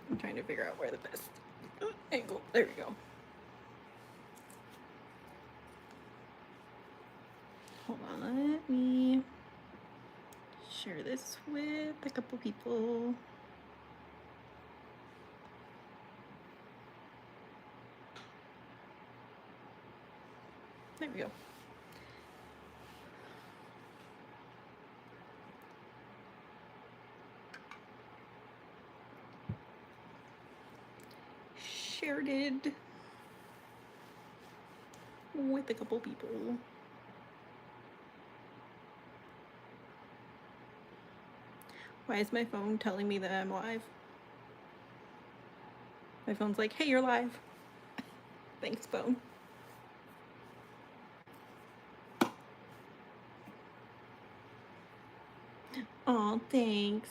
I'm trying to figure out where the best angle. There we go. Hold on, let me share this with a couple people. There we go. Shared it with a couple people. Why is my phone telling me that I'm live? My phone's like, hey, you're live. Thanks, phone. Aw, thanks.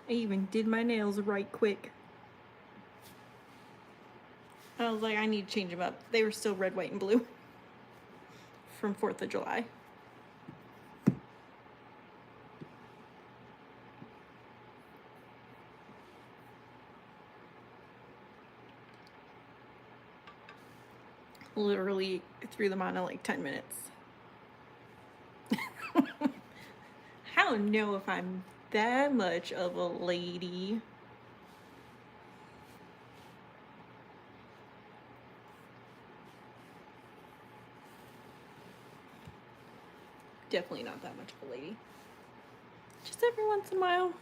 I even did my nails right quick. I was like, I need to change them up. They were still red, white, and blue from 4th of July. Literally threw them on in like 10 minutes. I don't know if I'm that much of a lady. Definitely not that much of a lady. Just every once in a while.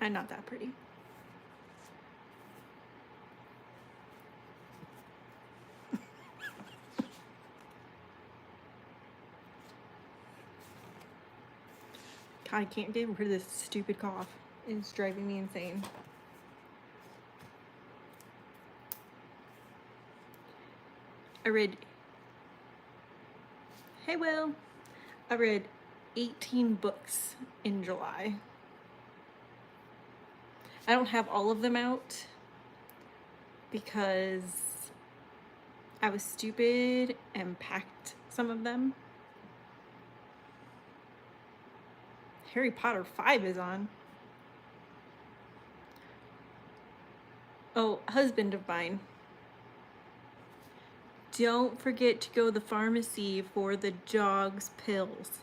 I'm not that pretty. God, I can't get rid of this stupid cough. It's driving me insane. I read, hey Will, I read 18 books in July. I don't have all of them out because I was stupid and packed some of them. Harry Potter 5 is on. Oh, husband of mine. Don't forget to go to the pharmacy for the dog's pills.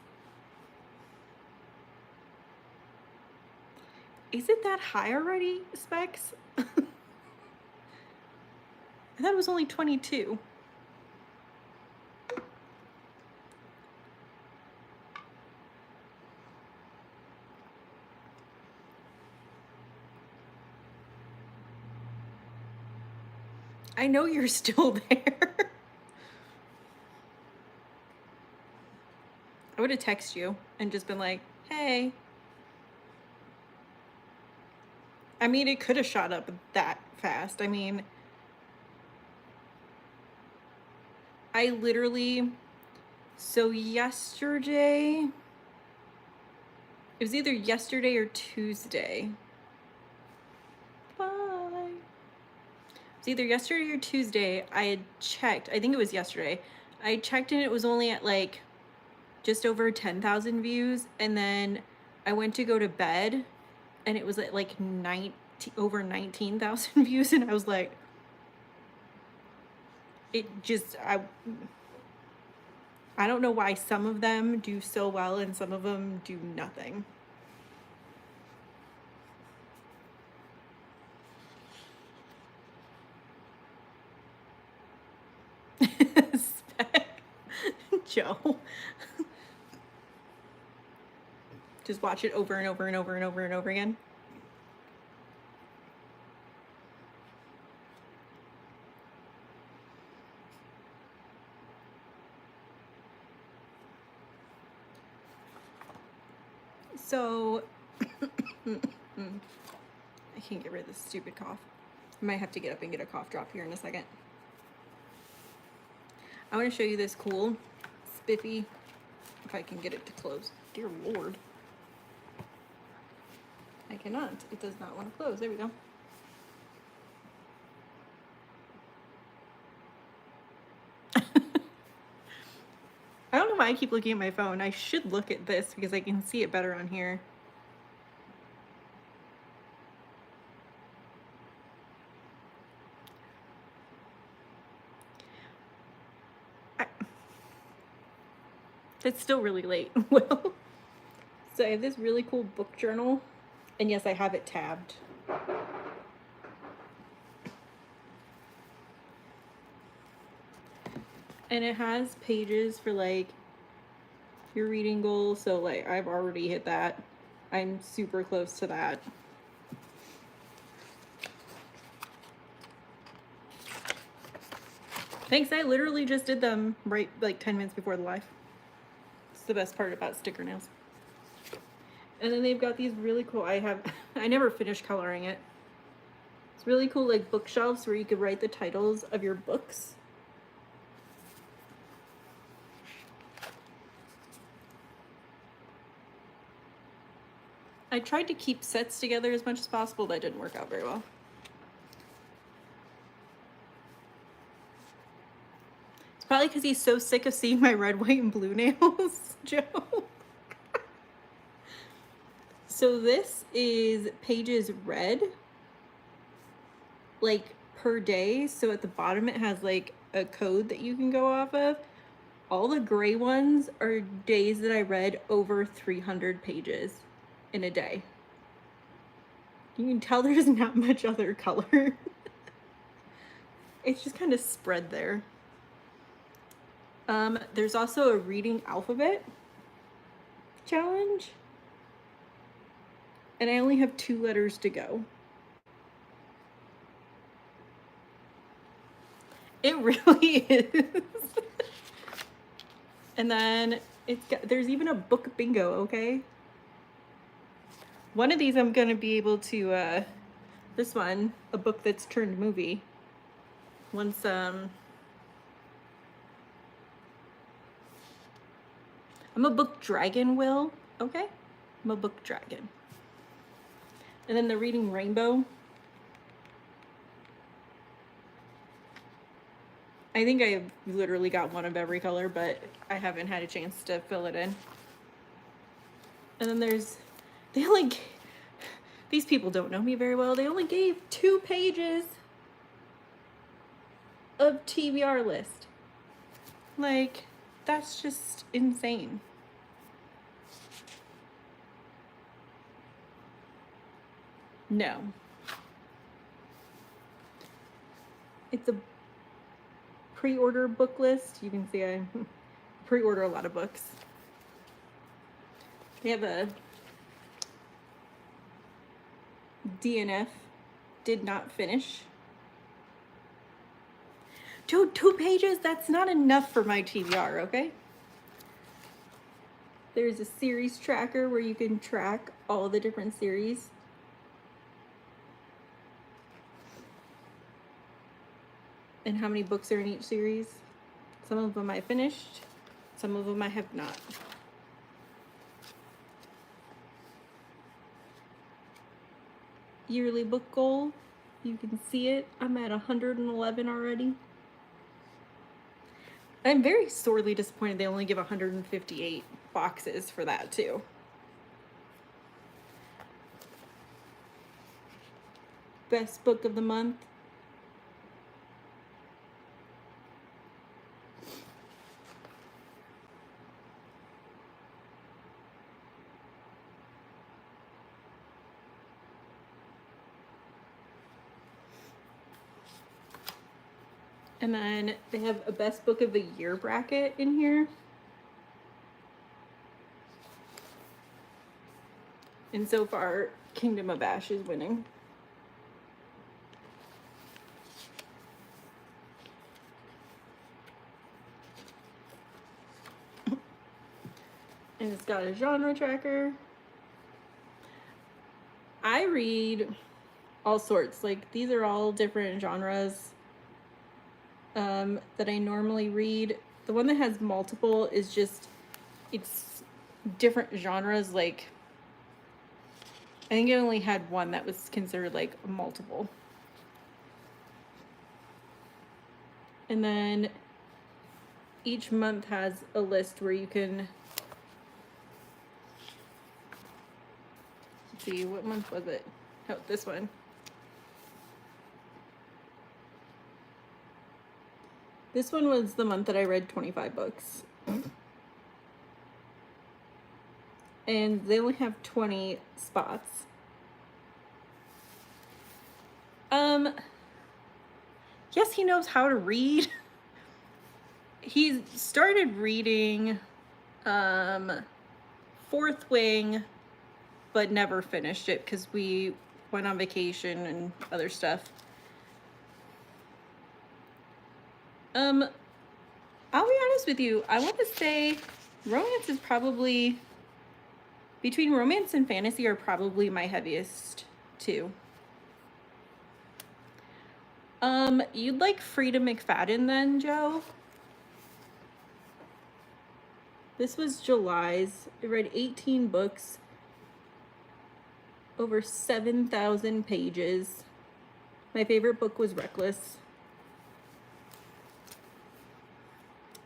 Is it that high already, Specs? I thought it was only 22. I know you're still there. I would have texted you and just been like, hey. I mean, it could have shot up that fast. I mean, I literally, so yesterday, it was either yesterday or Tuesday. Bye. It was either yesterday or Tuesday. I had checked, I think it was yesterday. I checked and it was only at like just over 10,000 views. And then I went to go to bed and it was at like over 19,000 views. And I was like, it just, I don't know why some of them do so well and some of them do nothing. Joe. Just watch it over and over and over and over and over again. So, I can't get rid of this stupid cough. I might have to get up and get a cough drop here in a second. I want to show you this cool spiffy, if I can get it to close. Dear Lord. I cannot. It does not want to close. There we go. I don't know why I keep looking at my phone. I should look at this because I can see it better on here. It's still really late. Well, so I have this really cool book journal, and yes, I have it tabbed. And it has pages for like your reading goals. So like I've already hit that. I'm super close to that. Thanks, I literally just did them right like 10 minutes before the live. It's the best part about sticker nails. And then they've got these really cool, I never finished coloring it. It's really cool like bookshelves where you could write the titles of your books. I tried to keep sets together as much as possible, but it didn't work out very well. It's probably because he's so sick of seeing my red, white, and blue nails, Joe. So this is pages read, like per day. So at the bottom it has like a code that you can go off of. All the gray ones are days that I read over 300 pages in a day. You can tell there's not much other color. It's just kind of spread there. There's also a reading alphabet challenge. And I only have 2 letters to go. It really is. And then there's even a book bingo, okay? One of these I'm gonna be able to, this one, a book that's turned movie. Once, I'm a book dragon, Will, okay? I'm a book dragon. And then the reading rainbow. I think I literally got one of every color, but I haven't had a chance to fill it in. And then these people don't know me very well. They only gave 2 pages of TBR list. Like, that's just insane. No. It's a pre-order book list. You can see I pre-order a lot of books. They have a DNF, did not finish. 2 pages, that's not enough for my TBR, okay? There's a series tracker where you can track all the different series. And how many books are in each series. Some of them I finished, some of them I have not. Yearly book goal, you can see it. I'm at 111 already. I'm very sorely disappointed they only give 158 boxes for that too. Best book of the month. And then they have a best book of the year bracket in here. And so far, Kingdom of Ash is winning. And it's got a genre tracker. I read all sorts. Like, these are all different genres that I normally read. The one that has multiple is just, it's different genres. Like, I think I only had one that was considered like multiple. And then each month has a list where you can, let's see, what month was it? Oh, this one. This one was the month that I read 25 books. And they only have 20 spots. Yes, he knows how to read. He started reading Fourth Wing, but never finished it because we went on vacation and other stuff. I'll be honest with you. I want to say romance is probably, between romance and fantasy are probably my heaviest two. You'd like Frida McFadden then, Joe? This was July's. I read 18 books, over 7,000 pages. My favorite book was Reckless.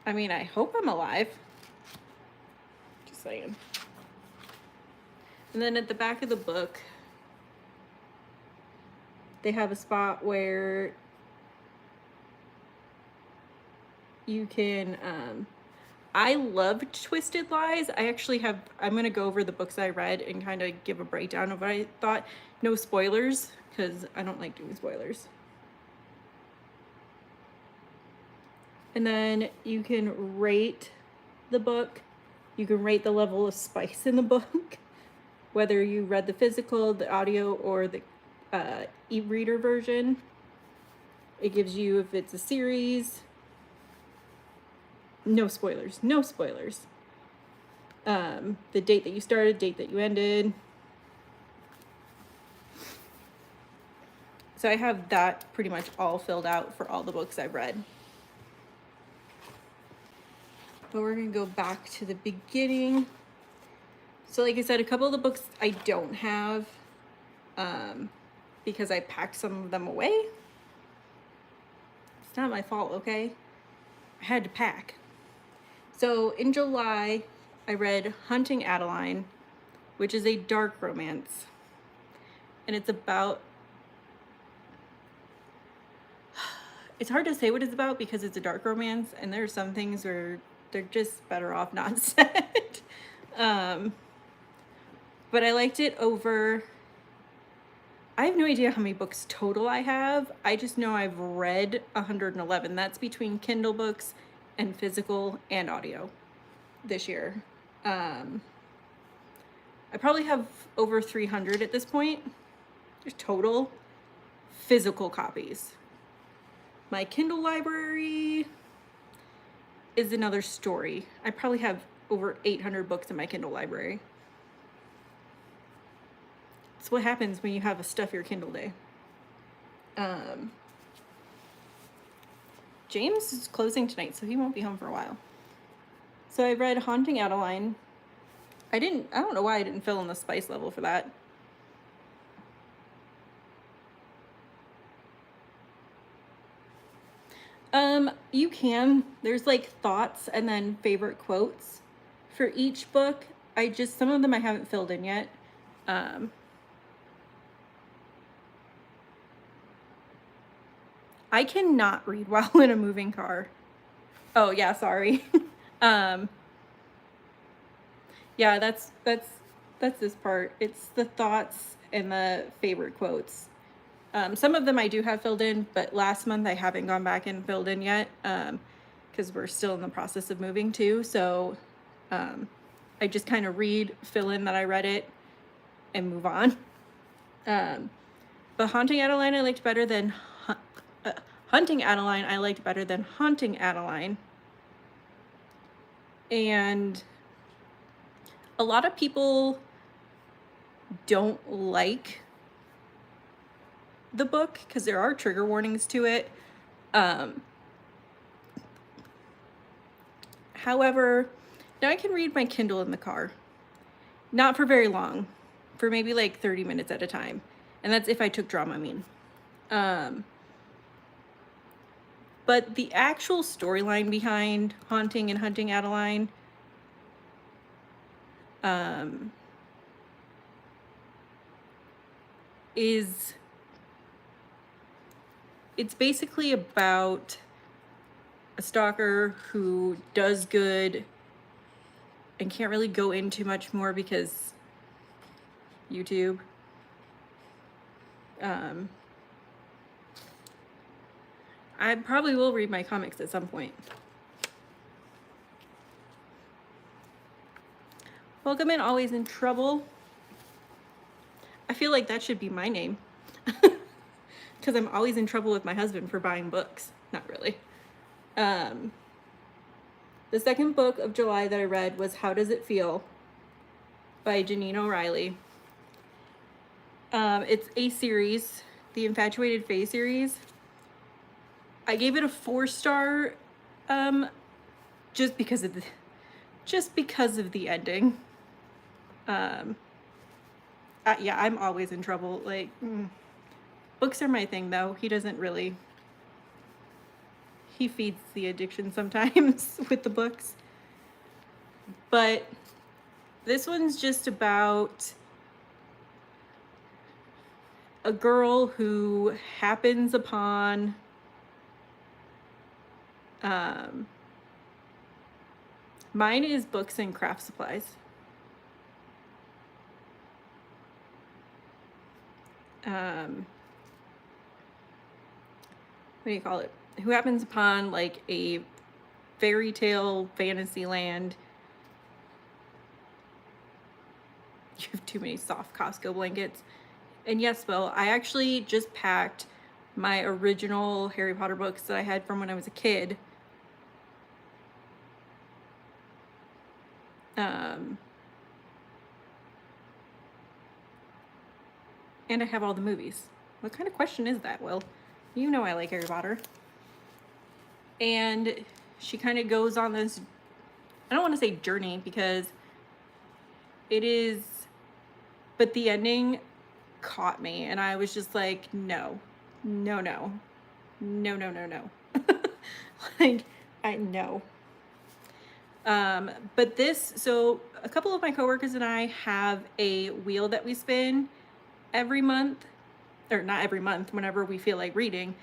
I mean, I hope I'm alive. Just saying. And then at the back of the book, they have a spot where you can, I loved Twisted Lies. I actually have, I'm going to go over the books I read and kind of give a breakdown of what I thought. No spoilers, because I don't like doing spoilers. And then you can rate the book. You can rate the level of spice in the book, whether you read the physical, the audio, or the e-reader version. It gives you if it's a series. No spoilers, no spoilers. The date that you started, date that you ended. So I have that pretty much all filled out for all the books I've read. But we're gonna go back to the beginning. So like I said, a couple of the books I don't have because I packed some of them away. It's not my fault, okay? I had to pack. So in July, I read Hunting Adeline, which is a dark romance. And it's about, it's hard to say what it's about because it's a dark romance and there are some things where they're just better off not said. But I liked it over, I have no idea how many books total I have. I just know I've read 111. That's between Kindle books and physical and audio this year. I probably have over 300 at this point. There's total physical copies. My Kindle library is another story. I probably have over 800 books in my Kindle library. It's what happens when you have a stuff your Kindle day. James is closing tonight, so he won't be home for a while. So I read Haunting Adeline. I don't know why I didn't fill in the spice level for that. You can. There's like thoughts and then favorite quotes for each book. Some of them I haven't filled in yet. I cannot read while in a moving car. Oh yeah, sorry. Yeah, that's this part. It's the thoughts and the favorite quotes. Some of them I do have filled in, but last month I haven't gone back and filled in yet because we're still in the process of moving too. So I just kind of fill in that I read it and move on. But Haunting Adeline I liked better than Hunting Adeline I liked better than Haunting Adeline. And a lot of people don't like the book because there are trigger warnings to it. However, now I can read my Kindle in the car. Not for very long, for maybe like 30 minutes at a time. And that's if I took Dramamine. But the actual storyline behind Haunting and Hunting Adeline is, it's basically about a stalker who does good and can't really go into much more because YouTube. I probably will read my comics at some point. Welcome in Always in Trouble. I feel like that should be my name. Because I'm always in trouble with my husband for buying books. Not really. The second book of July that I read was How Does It Feel by Janine O'Reilly. It's a series, the Infatuated Fae series. I gave it a 4-star just because of the ending. Yeah, I'm always in trouble. Like, books are my thing, though. He doesn't really. He feeds the addiction sometimes with the books. But this one's just about a girl who happens upon mine is books and craft supplies. What do you call it? Who happens upon like a fairy tale fantasy land. You have too many soft Costco blankets. And yes, Bill, I actually just packed my original Harry Potter books that I had from when I was a kid. And I have all the movies. What kind of question is that, Will? You know I like Harry Potter. And she kind of goes on this, I don't want to say journey because it is, but the ending caught me and I was just like, no. Like, I know. But this, so a couple of my coworkers and I have a wheel that we spin every month, or not every month, whenever we feel like reading.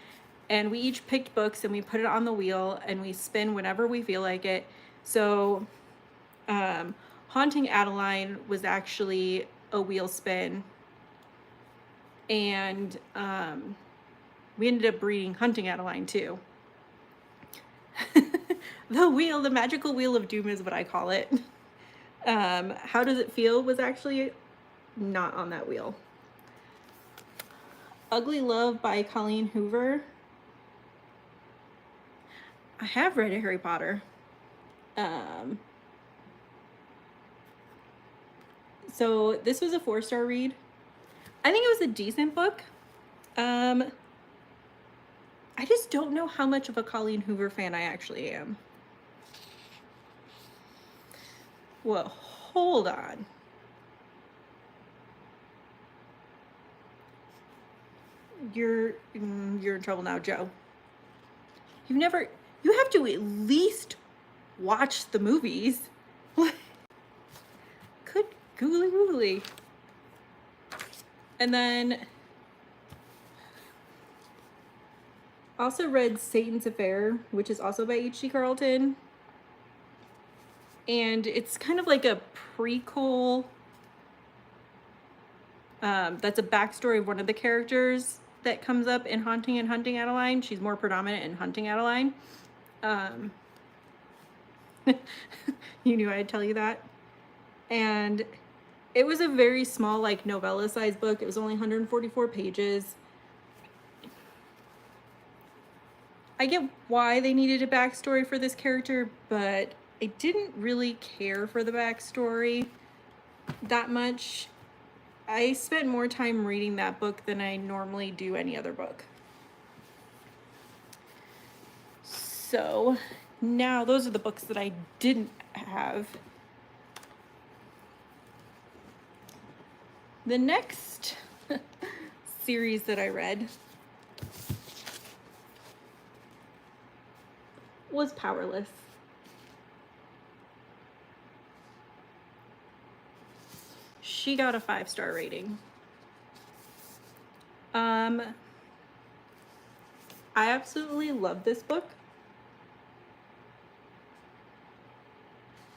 And we each picked books and we put it on the wheel and we spin whenever we feel like it. So, Haunting Adeline was actually a wheel spin. And we ended up reading Hunting Adeline too. The magical wheel of doom is what I call it. How Does It Feel was actually not on that wheel. Ugly Love by Colleen Hoover. I have read a Harry Potter. So this was a 4-star read. I think it was a decent book. I just don't know how much of a Colleen Hoover fan I actually am. Well, hold on. You're in trouble now, Joe. You have to at least watch the movies. Good googly woogly. And then also read Satan's Affair, which is also by H.G. Carlton. And it's kind of like a prequel. That's a backstory of one of the characters that comes up in Haunting and Hunting Adeline. She's more predominant in Hunting Adeline. You knew I'd tell you that. And it was a very small, like, novella-sized book. It was only 144 pages. I get why they needed a backstory for this character, but I didn't really care for the backstory that much. I spent more time reading that book than I normally do any other book. So now those are the books that I didn't have. The next series that I read was Powerless. She got a 5-star rating. I absolutely love this book.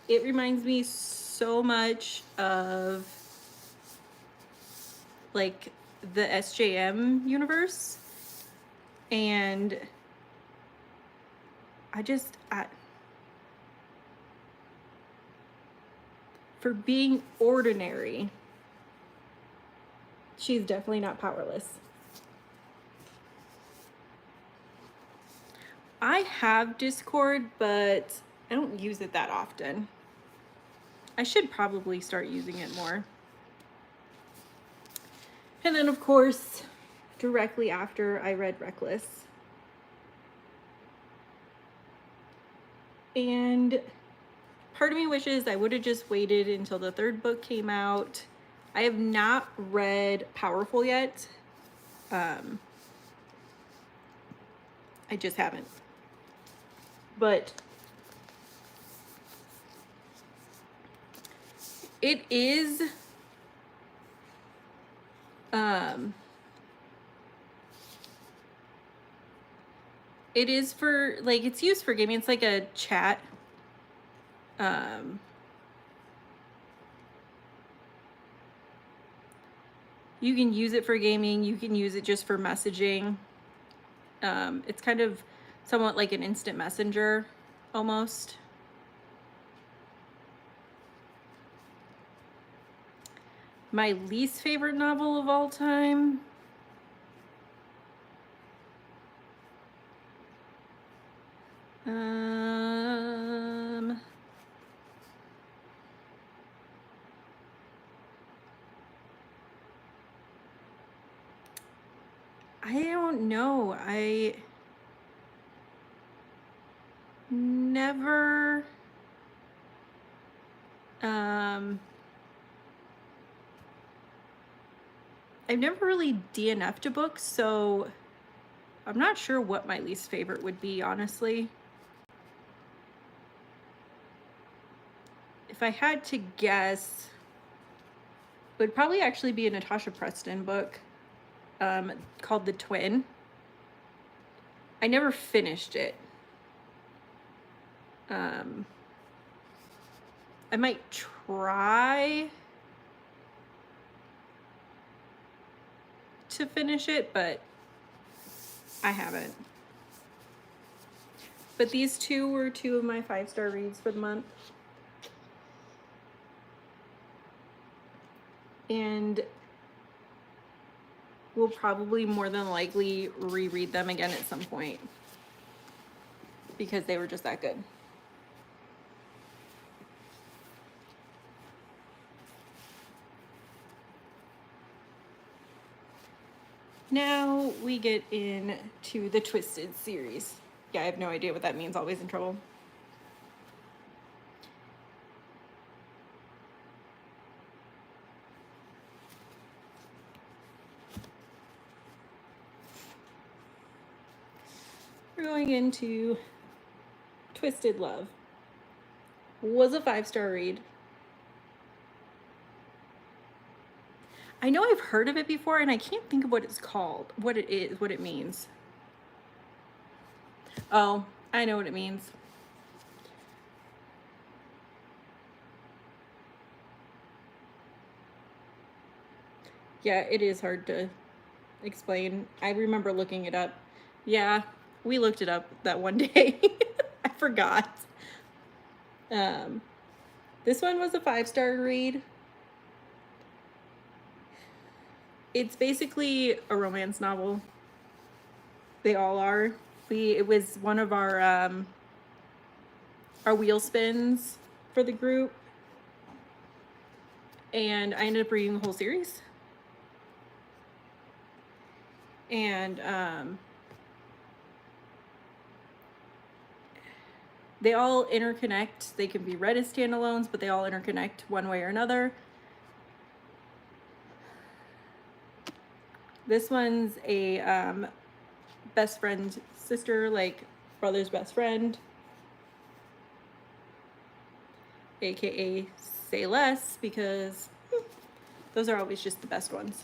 It reminds me so much of like the SJM universe, and for being ordinary, she's definitely not powerless. I have Discord, but I don't use it that often. I should probably start using it more. And then, of course, directly after, I read Reckless. And part of me wishes I would have just waited until the 3rd book came out. I have not read Powerful yet. I just haven't. But it is for, like, it's used for gaming. It's like a chat. You can use it for gaming. You can use it just for messaging. It's kind of somewhat like an instant messenger, almost. My least favorite novel of all time. I don't know. I never I've never really DNF'd a book, so I'm not sure what my least favorite would be, honestly. If I had to guess, it would probably actually be a Natasha Preston book called The Twin. I never finished it. I might try to finish it, but I haven't. But these two were 2 of my 5-star reads for the month. And we'll probably more than likely reread them again at some point because they were just that good. Now we get into the Twisted series. Yeah, I have no idea what that means. Always in trouble. We're going into Twisted Love. Was a 5-star read. I know I've heard of it before, and I can't think of what it's called, what it is, what it means. Oh, I know what it means. Yeah, it is hard to explain. I remember looking it up. Yeah, we looked it up that one day. I forgot. This one was a 5-star read. It's basically a romance novel. They all are. It was one of our wheel spins for the group, and I ended up reading the whole series. And they all interconnect. They can be read as standalones, but they all interconnect one way or another. This one's a best friend sister, like brother's best friend. aka Say Less, because those are always just the best ones.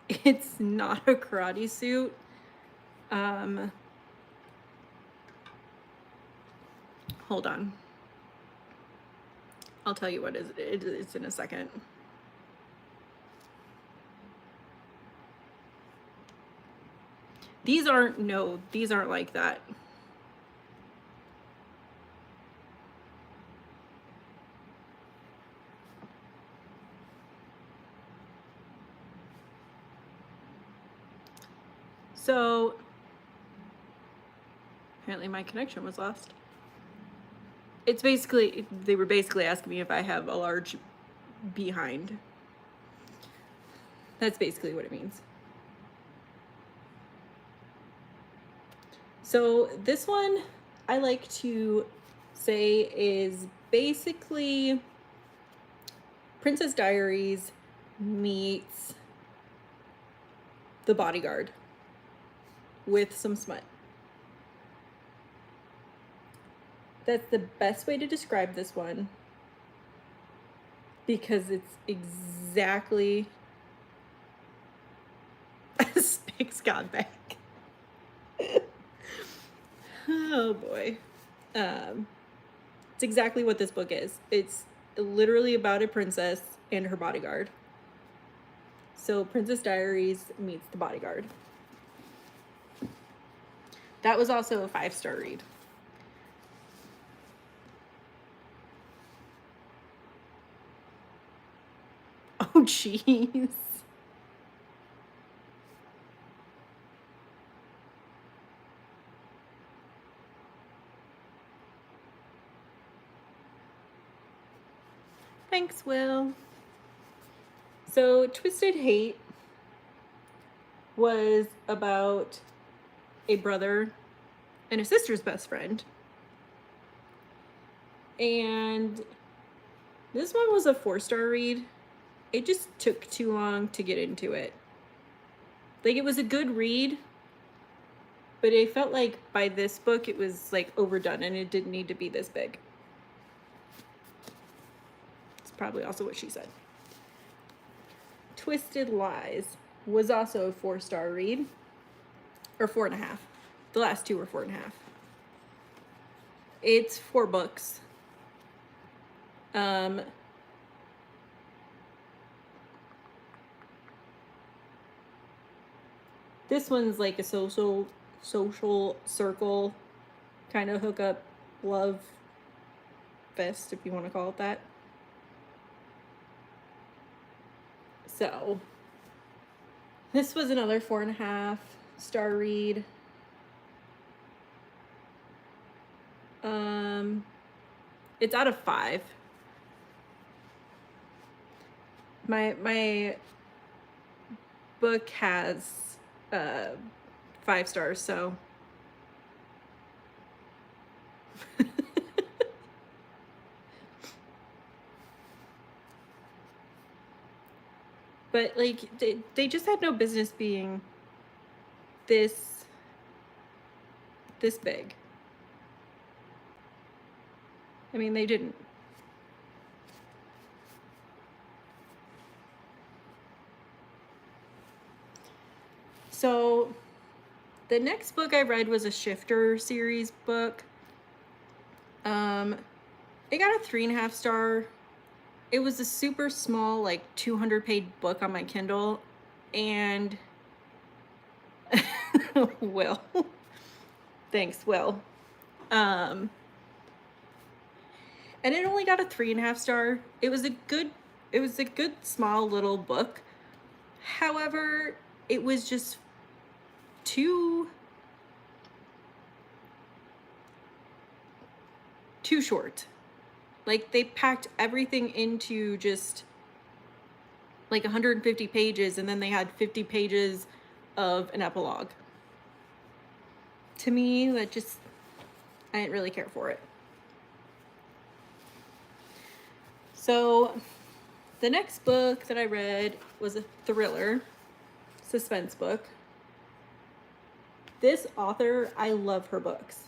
It's not a karate suit. Hold on. I'll tell you what it's in a second. These aren't like that. So apparently my connection was lost. It's basically, they were basically asking me if I have a large behind. That's basically what it means. So this one I like to say is basically Princess Diaries meets The Bodyguard with some smut. That's the best way to describe this one, because it's exactly Spix got back. Oh boy. It's exactly what this book is. It's literally about a princess and her bodyguard. So Princess Diaries meets The Bodyguard. That was also a 5-star read. Oh, jeez. Thanks, Will. So Twisted Hate was about a brother and a sister's best friend. And this one was a 4-star read. It just took too long to get into it. Like, it was a good read, but it felt like by this book it was like overdone and it didn't need to be this big. It's probably also what she said. Twisted Lies was also a 4-star read, or 4.5. The last two were 4.5. It's 4 books. This one's like a social circle kind of hookup love fest, if you want to call it that. So this was another 4.5-star read. It's out of 5. My book has 5 stars, so but like they just had no business being this big. I mean, they didn't. So the next book I read was a Shifter series book. It got a 3.5 star. It was a super small, like 200-page book on my Kindle, and Will. Thanks, Will. And it only got a 3.5 star. It was a good small little book. However, it was just too short. Like, they packed everything into just like 150 pages, and then they had 50 pages of an epilogue. To me, that just, I didn't really care for it. So the next book that I read was a thriller suspense book. This author, I love her books.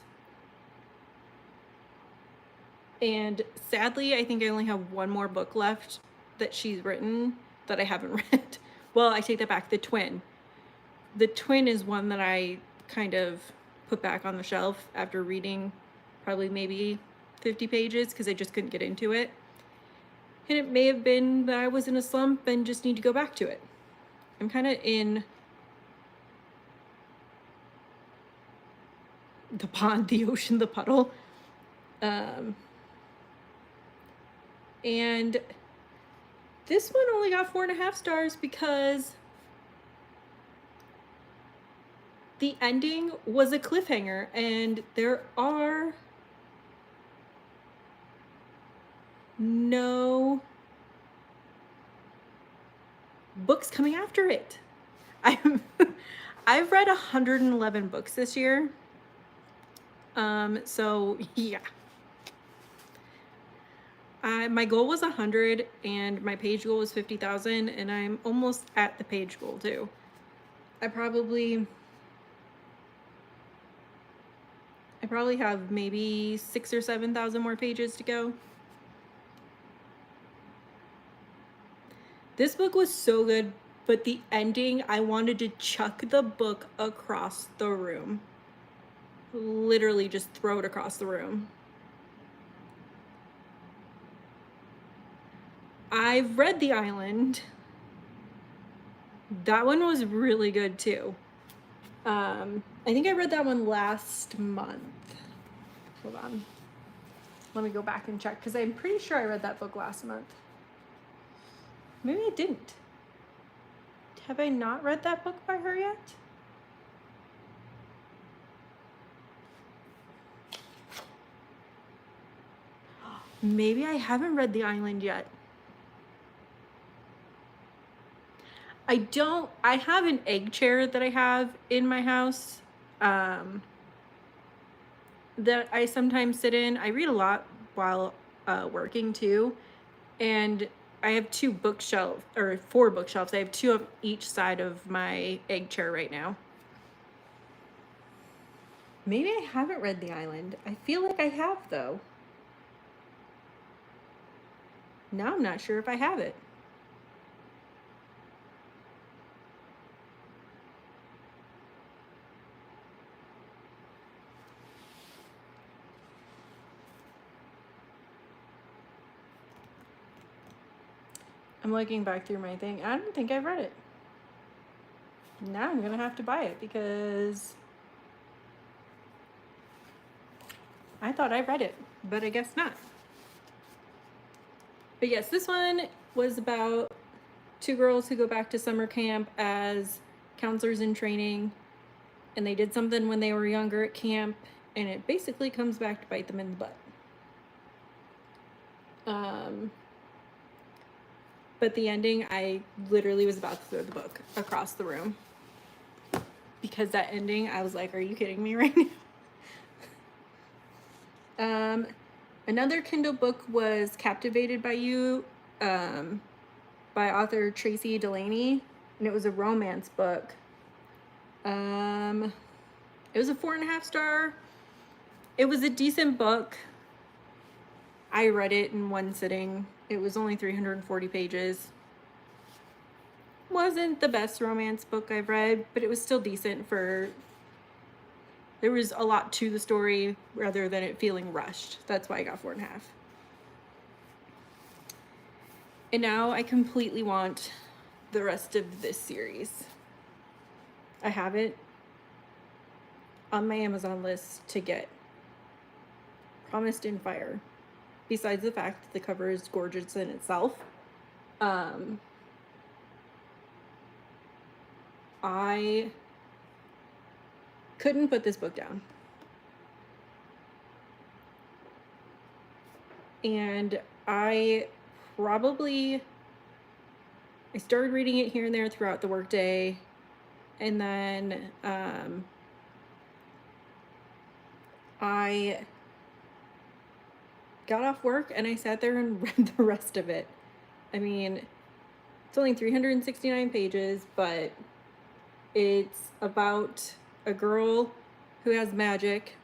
And sadly, I think I only have one more book left that she's written that I haven't read. Well, I take that back. The Twin. The Twin is one that I kind of put back on the shelf after reading probably maybe 50 pages because I just couldn't get into it. And it may have been that I was in a slump and just need to go back to it. I'm kind of in the pond, the ocean, the puddle. And this one only got 4.5 stars because the ending was a cliffhanger, and there are no books coming after it. I've read 111 books this year. So yeah. My goal was 100 and my page goal was 50,000, and I'm almost at the page goal too. I probably have maybe 6,000 or 7,000 more pages to go. This book was so good, but the ending, I wanted to chuck the book across the room. Literally just throw it across the room. I've read The Island. That one was really good too. I think I read that one last month. Hold on. Let me go back and check because I'm pretty sure I read that book last month. Maybe I didn't. Have I not read that book by her yet? Maybe I haven't read The Island yet. I have an egg chair that I have in my house that I sometimes sit in. I read a lot while working too. And I have 4 bookshelves. I have 2 of each side of my egg chair right now. Maybe I haven't read The Island. I feel like I have though. Now I'm not sure if I have it. I'm looking back through my thing. I don't think I've read it. Now I'm gonna have to buy it because I thought I read it, but I guess not. But yes, this one was about 2 girls who go back to summer camp as counselors in training, and they did something when they were younger at camp, and it basically comes back to bite them in the butt. But the ending, I literally was about to throw the book across the room. Because that ending, I was like, are you kidding me right now? Another Kindle book was Captivated by You by author Tracy Delaney. And it was a romance book. It was a 4.5 star. It was a decent book. I read it in one sitting. It was only 340 pages. Wasn't the best romance book I've read, but it was still decent there was a lot to the story rather than it feeling rushed. That's why I got 4.5. And now I completely want the rest of this series. I have it on my Amazon list to get. Promised in Fire. Besides the fact that the cover is gorgeous in itself, I couldn't put this book down. And I started reading it here and there throughout the workday, and then I got off work and I sat there and read the rest of it. I mean, it's only 369 pages, but it's about a girl who has magic,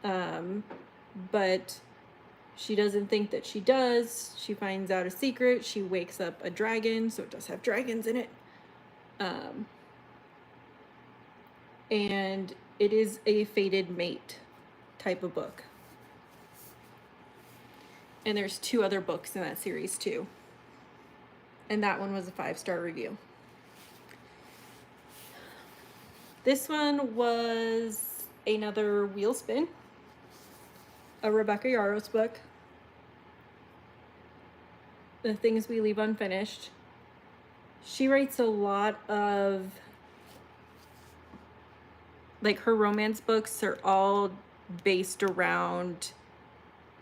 but she doesn't think that she does. She finds out a secret. She wakes up a dragon, so it does have dragons in it. And it is a fated mate type of book. And there's 2 other books in that series too. And that one was a 5-star review. This one was another wheel spin, a Rebecca Yarros book, The Things We Leave Unfinished. She writes a lot of, like, her romance books are all based around,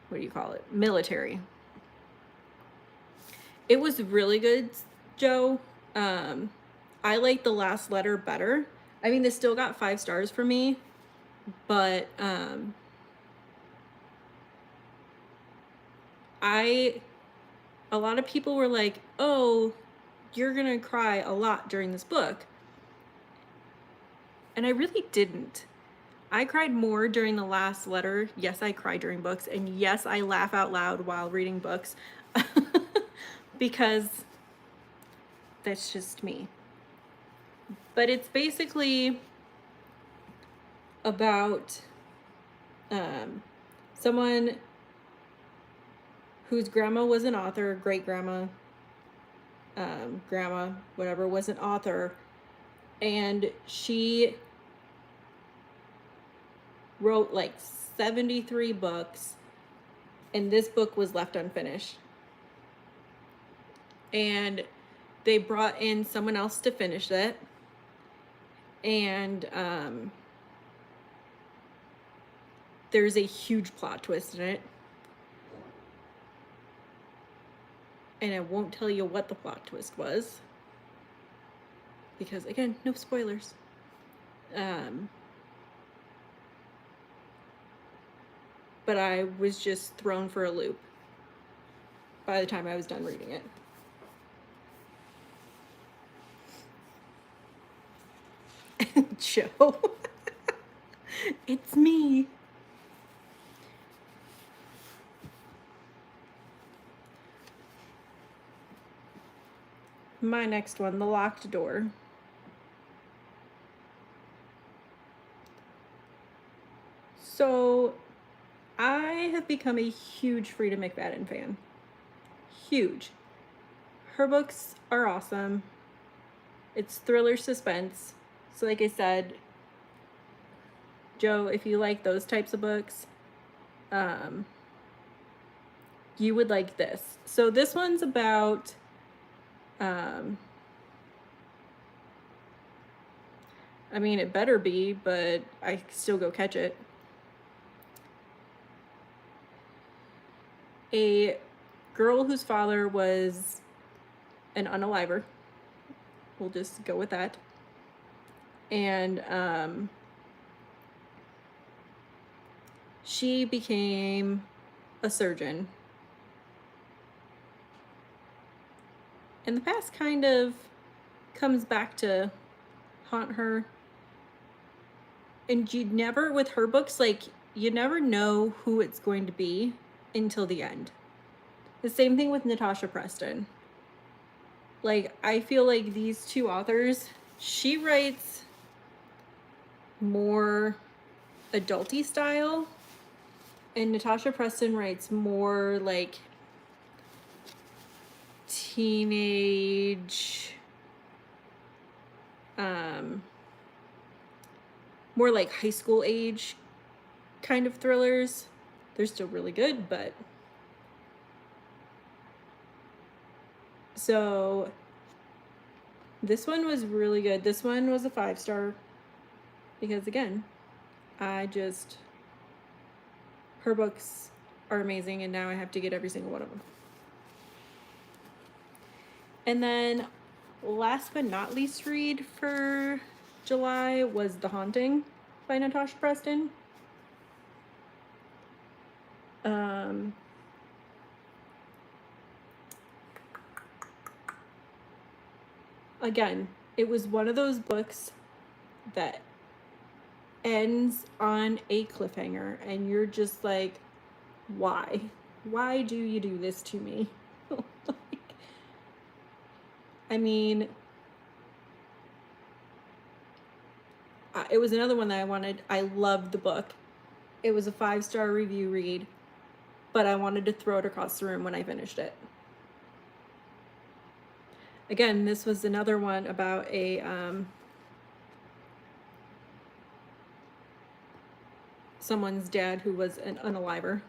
what do you call it, military. It was really good, Joe. I like The Last Letter better. I mean, this still got 5 stars for me, but a lot of people were like, oh, you're gonna cry a lot during this book. And I really didn't. I cried more during The Last Letter. Yes, I cry during books, and yes, I laugh out loud while reading books because that's just me. But it's basically about someone whose grandma was an author, great grandma, grandma, whatever, was an author, and she wrote like 73 books, and this book was left unfinished. And they brought in someone else to finish it, and there's a huge plot twist in it. And I won't tell you what the plot twist was, because again, no spoilers. But I was just thrown for a loop by the time I was done reading it. Joe. It's me. My next one, The Locked Door. So, I have become a huge Frida McFadden fan. Huge. Her books are awesome. It's thriller suspense. So like I said, Joe, if you like those types of books, you would like this. So this one's about I mean, it better be, but I still go catch it. A girl whose father was an unaliver. We'll just go with that. And she became a surgeon. And the past kind of comes back to haunt her. And you never, with her books, like, you never know who it's going to be until the end. The same thing with Natasha Preston. Like, I feel like these 2 authors, she writes more adulty style, and Natasha Preston writes more like teenage, more like high school age kind of thrillers. They're still really good, but so this one was really good. This one was a 5-star because again, her books are amazing, and now I have to get every single one of them. And then last but not least read for July was The Haunting by Natasha Preston. Again, it was one of those books that ends on a cliffhanger and you're just like, why? Why do you do this to me? Like, I mean, it was another one that I wanted. I loved the book. It was a 5-star review read, but I wanted to throw it across the room when I finished it. Again, this was another one about a someone's dad who was an unaliver.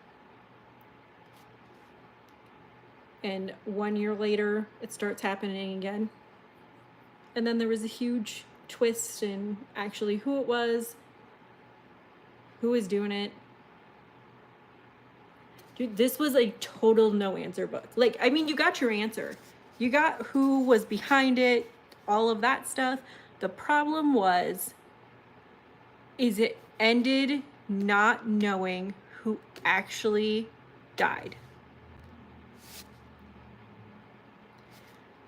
And 1 year later, it starts happening again. And then there was a huge twist in actually who it was, who was doing it. Dude, this was a total no answer book. Like, I mean, you got your answer. You got who was behind it, all of that stuff. The problem is it ended not knowing who actually died.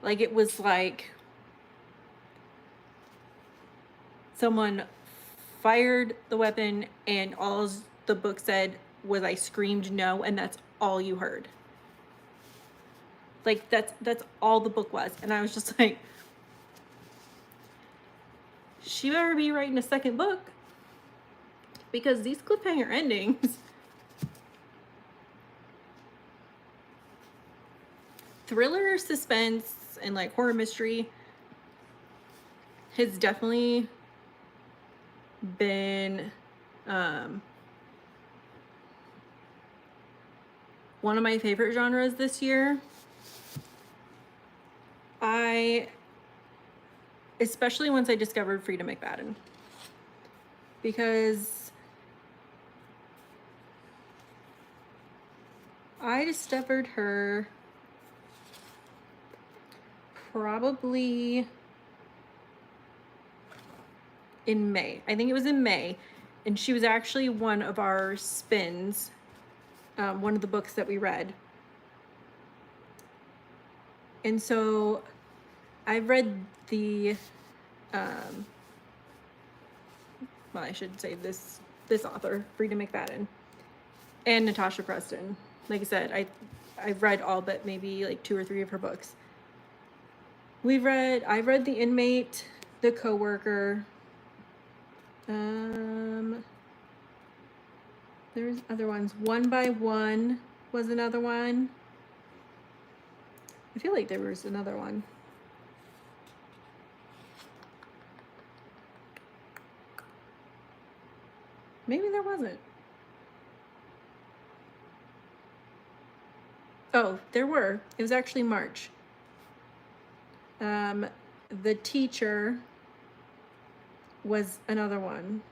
Like, it was like someone fired the weapon and all the book said was I screamed no, and that's all you heard. Like, that's all the book was. And I was just like, she better be writing a second book, because these cliffhanger endings, thriller, suspense, and like horror mystery has definitely been one of my favorite genres this year. Especially once I discovered Frida McFadden, because I discovered her probably in May. I think it was in May, and she was actually one of our spins, one of the books that we read. And so I've read the well, I should say this author, Frida McFadden, and Natasha Preston. Like I said, I've read all but maybe like 2 or 3 of her books. I've read The Inmate, The Coworker. There's other ones. One by One was another one. I feel like there was another one. Maybe there wasn't. Oh, there were. It was actually March. The Teacher was another one.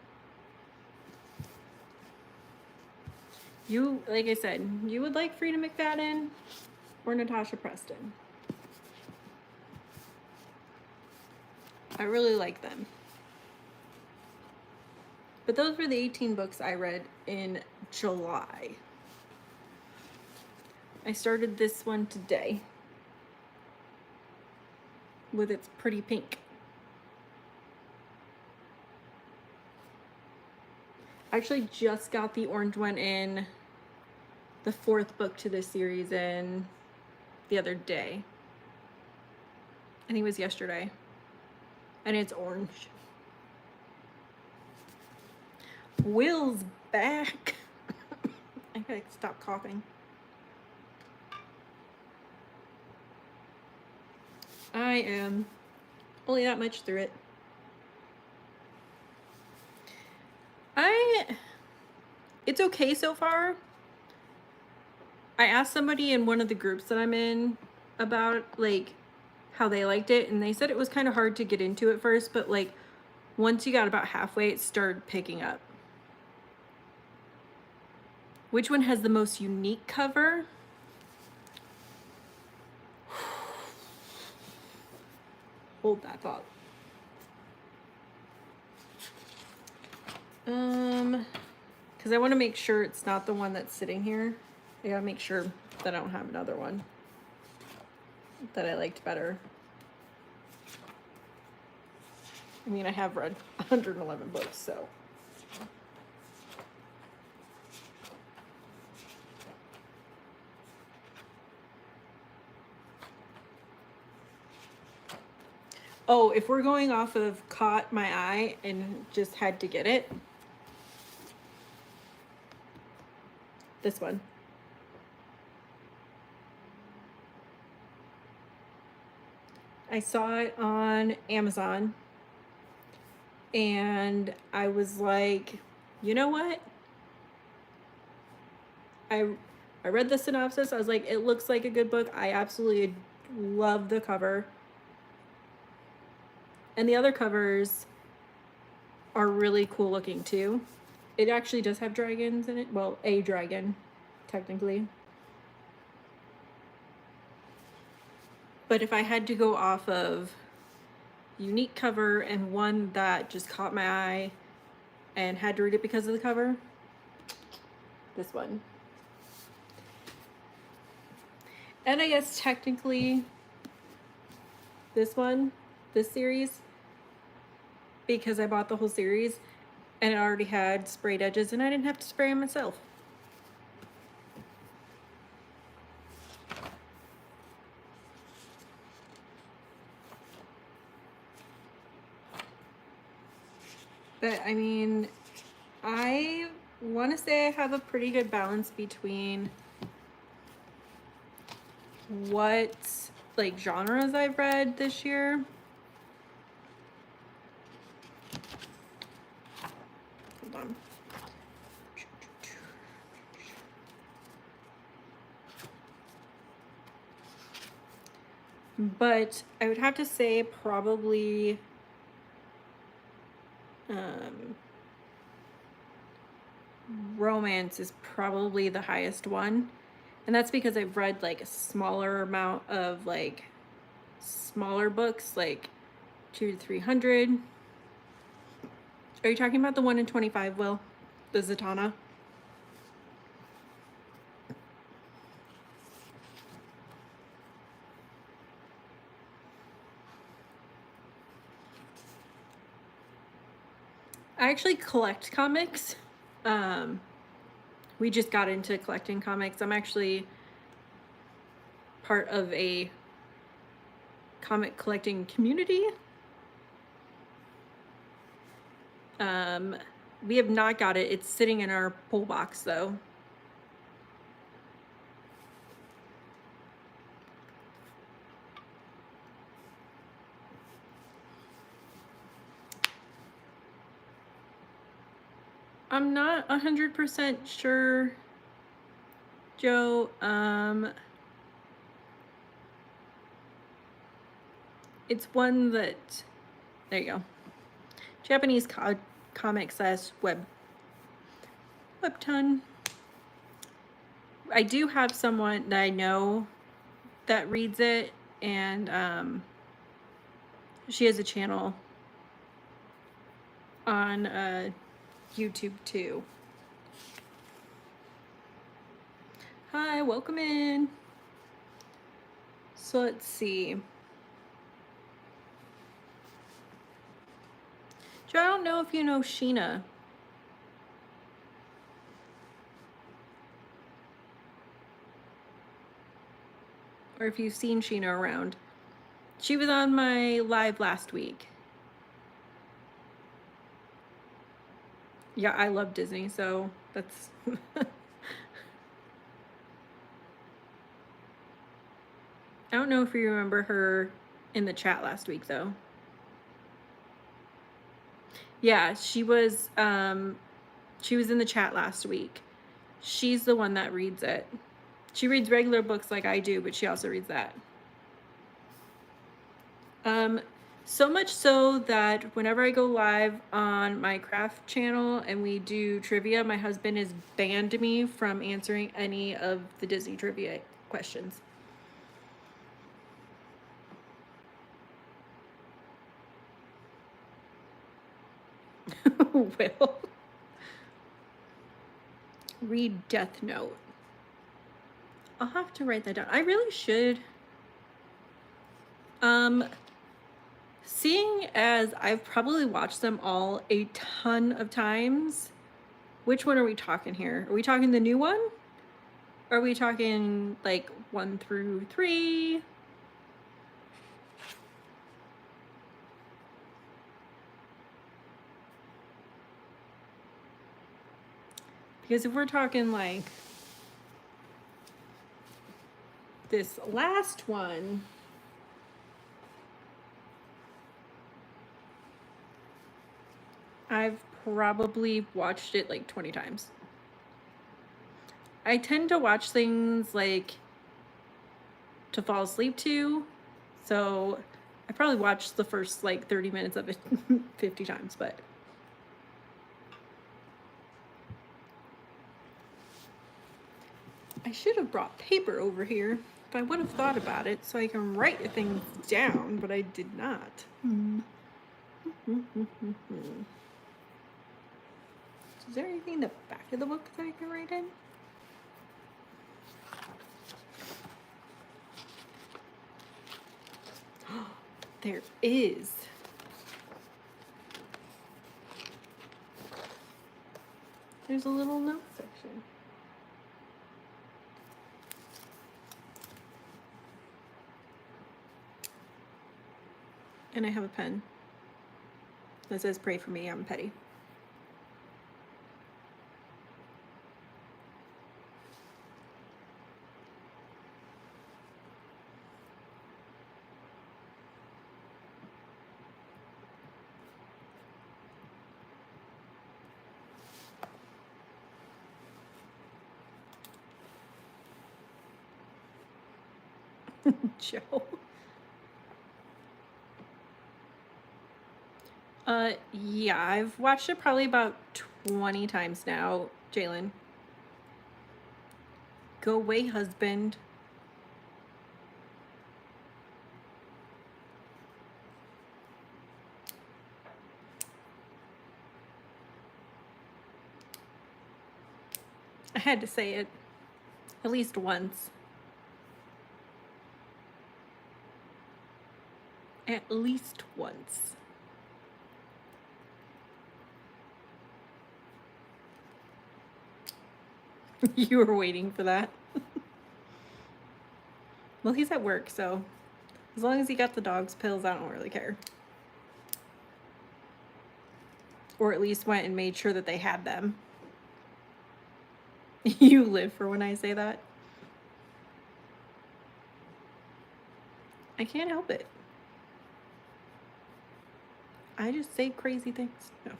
You, like I said, you would like Frida McFadden or Natasha Preston. I really like them. But those were the 18 books I read in July. I started this one today with its pretty pink. I actually just got the orange one in, the 4th book to this series, in the other day. I think it was yesterday. And it's orange. Will's back. I gotta stop coughing. I am only that much through it. It's okay so far. I asked somebody in one of the groups that I'm in about like how they liked it, and they said it was kind of hard to get into at first, but like once you got about halfway, it started picking up. Which one has the most unique cover? Hold that thought. Because I want to make sure it's not the one that's sitting here. I gotta make sure that I don't have another one that I liked better. I mean, I have read 111 books, so. Oh, if we're going off of caught my eye and just had to get it, this one. I saw it on Amazon and I was like, you know what? I read the synopsis. I was like, it looks like a good book. I absolutely love the cover. And the other covers are really cool looking too. It actually does have dragons in it. Well, a dragon, technically. But if I had to go off of unique cover and one that just caught my eye and had to read it because of the cover, this one. And I guess technically this one, this series, because I bought the whole series and it already had sprayed edges and I didn't have to spray them myself. But I mean, I want to say I have a pretty good balance between what like genres I've read this year. Hold on. But I would have to say probably romance is probably the highest one. And that's because I've read like a smaller amount of like smaller books, like 200 to 300. Are you talking about the 1 in 25, Will? The Zatanna? I actually collect comics. We just got into collecting comics. I'm actually part of a comic collecting community. We have not got it. It's sitting in our pull box though. I'm not 100% sure, Joe. It's one that, there you go. Japanese comic / webtoon. I do have someone that I know that reads it, and she has a channel on YouTube too. Hi, welcome in. So let's see. Joe, I don't know if you know Sheena. Or if you've seen Sheena around. She was on my live last week. Yeah, I love Disney, so that's... I don't know if you remember her in the chat last week, though. Yeah, she was in the chat last week. She's the one that reads it. She reads regular books like I do, but she also reads that. So much so that whenever I go live on my craft channel and we do trivia, my husband has banned me from answering any of the Disney trivia questions. Will. Read Death Note. I'll have to write that down. I really should. Seeing as I've probably watched them all a ton of times, which one are we talking here? Are we talking the new one? Or are we talking like 1 through 3? Because if we're talking like this last one, I've probably watched it like 20 times. I tend to watch things like to fall asleep to, so I probably watched the first like 30 minutes of it 50 times, but I should have brought paper over here if I would have thought about it so I can write things down, but I did not. Is there anything in the back of the book that I can write in? There is. There's a little note section. And I have a pen that says, "Pray for me, I'm petty." Joe. Yeah, I've watched it probably about 20 times now, Jalen. Go away, husband. I had to say it at least once. At least once. You were waiting for that. Well, he's at work, so as long as he got the dog's pills, I don't really care. Or at least went and made sure that they had them. You live for when I say that. I can't help it. I just say crazy things. No.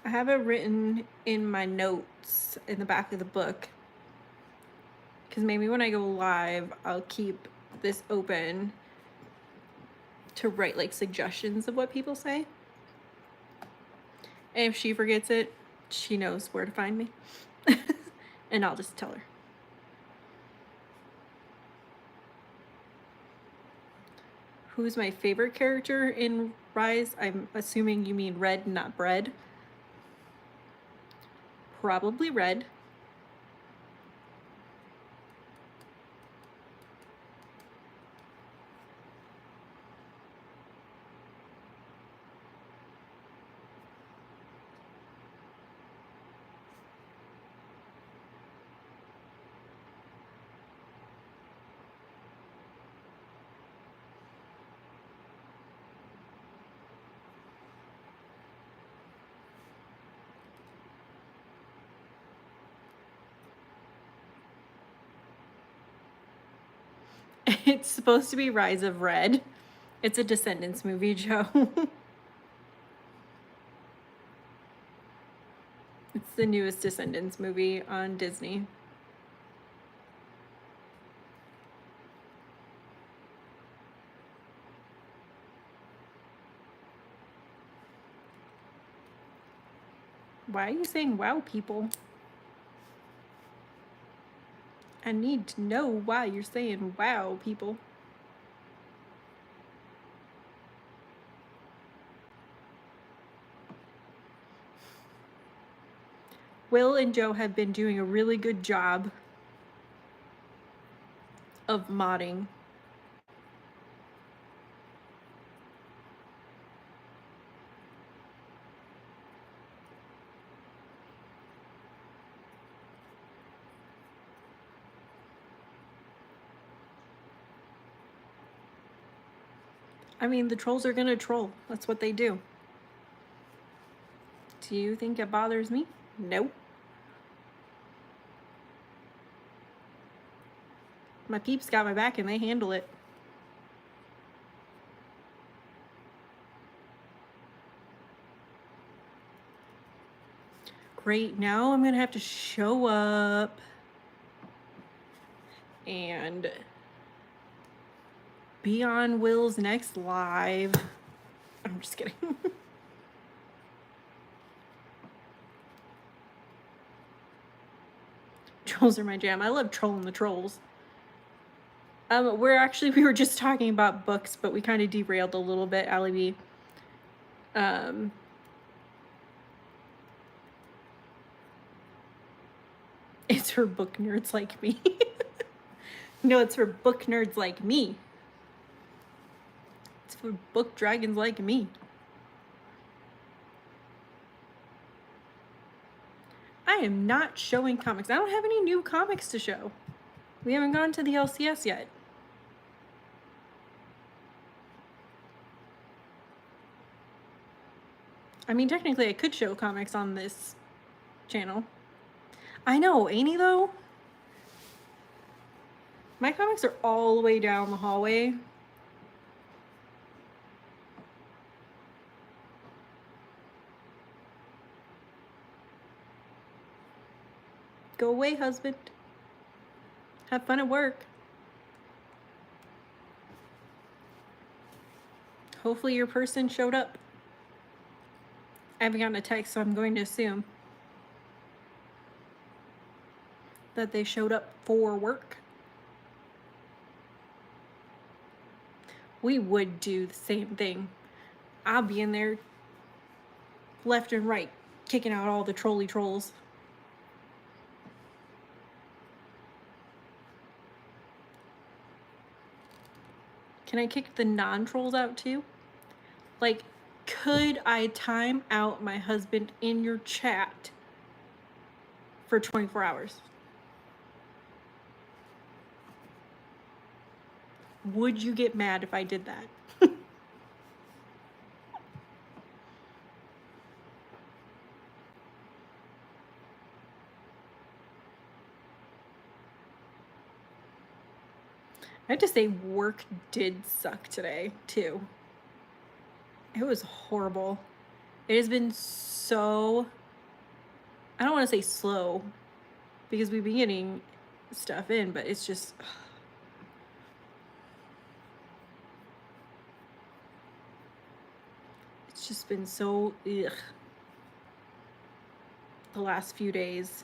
I have it written in my notes in the back of the book. Because maybe when I go live, I'll keep this open to write like suggestions of what people say. And if she forgets it, she knows where to find me. And I'll just tell her. Who's my favorite character in Rise? I'm assuming you mean Red, not Bread. Probably Red. It's supposed to be Rise of Red. It's a Descendants movie, Joe. It's the newest Descendants movie on Disney. Why are you saying wow, people? I need to know why you're saying wow, people. Will and Joe have been doing a really good job of modding. I mean, the trolls are gonna troll. That's what they do. Do you think it bothers me? Nope. My peeps got my back and they handle it. Great, now I'm gonna have to show up and be on Will's next live. I'm just kidding. Trolls are my jam. I love trolling the trolls. We were just talking about books, but we kind of derailed a little bit, Allie B. It's for book nerds like me. No, it's for book nerds like me. It's for book dragons like me. I am not showing comics. I don't have any new comics to show. We haven't gone to the LCS yet. I mean, technically I could show comics on this channel. I know, ain't he though? My comics are all the way down the hallway. Go away, husband. Have fun at work. Hopefully your person showed up. I haven't gotten a text, so I'm going to assume that they showed up for work. We would do the same thing. I'll be in there left and right, kicking out all the trolly trolls. Can I kick the non-trolls out too? Like, could I time out my husband in your chat for 24 hours? Would you get mad if I did that? I have to say, work did suck today, too. It was horrible. It has been so, I don't want to say slow, because we've been getting stuff in, but it's just, it's just been so, ugh, the last few days.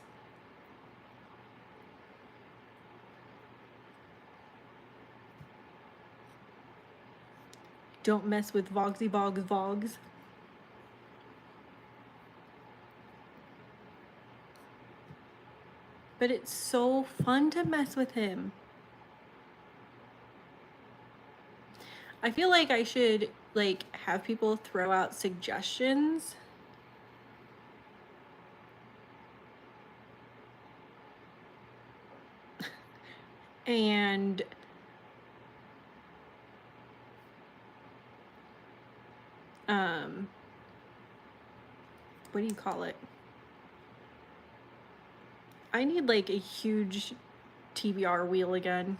Don't mess with Vogsy Bog Vogs. But it's so fun to mess with him. I feel like I should, like, have people throw out suggestions. And what do you call it? I need like a huge TBR wheel again.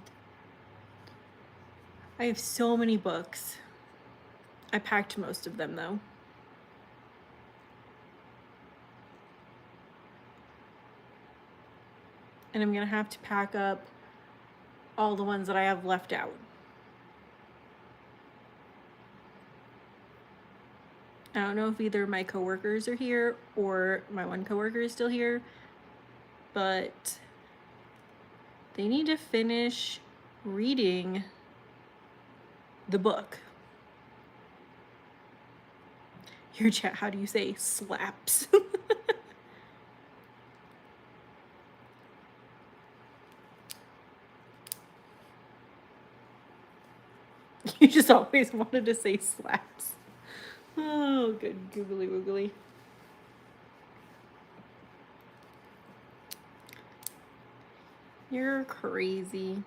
I have so many books. I packed most of them though. And I'm gonna have to pack up all the ones that I have left out. I don't know if either of my coworkers are here or my one coworker is still here, but they need to finish reading the book. Your chat, how do you say slaps? just always wanted to say slaps. Oh, good googly woogly. You're crazy.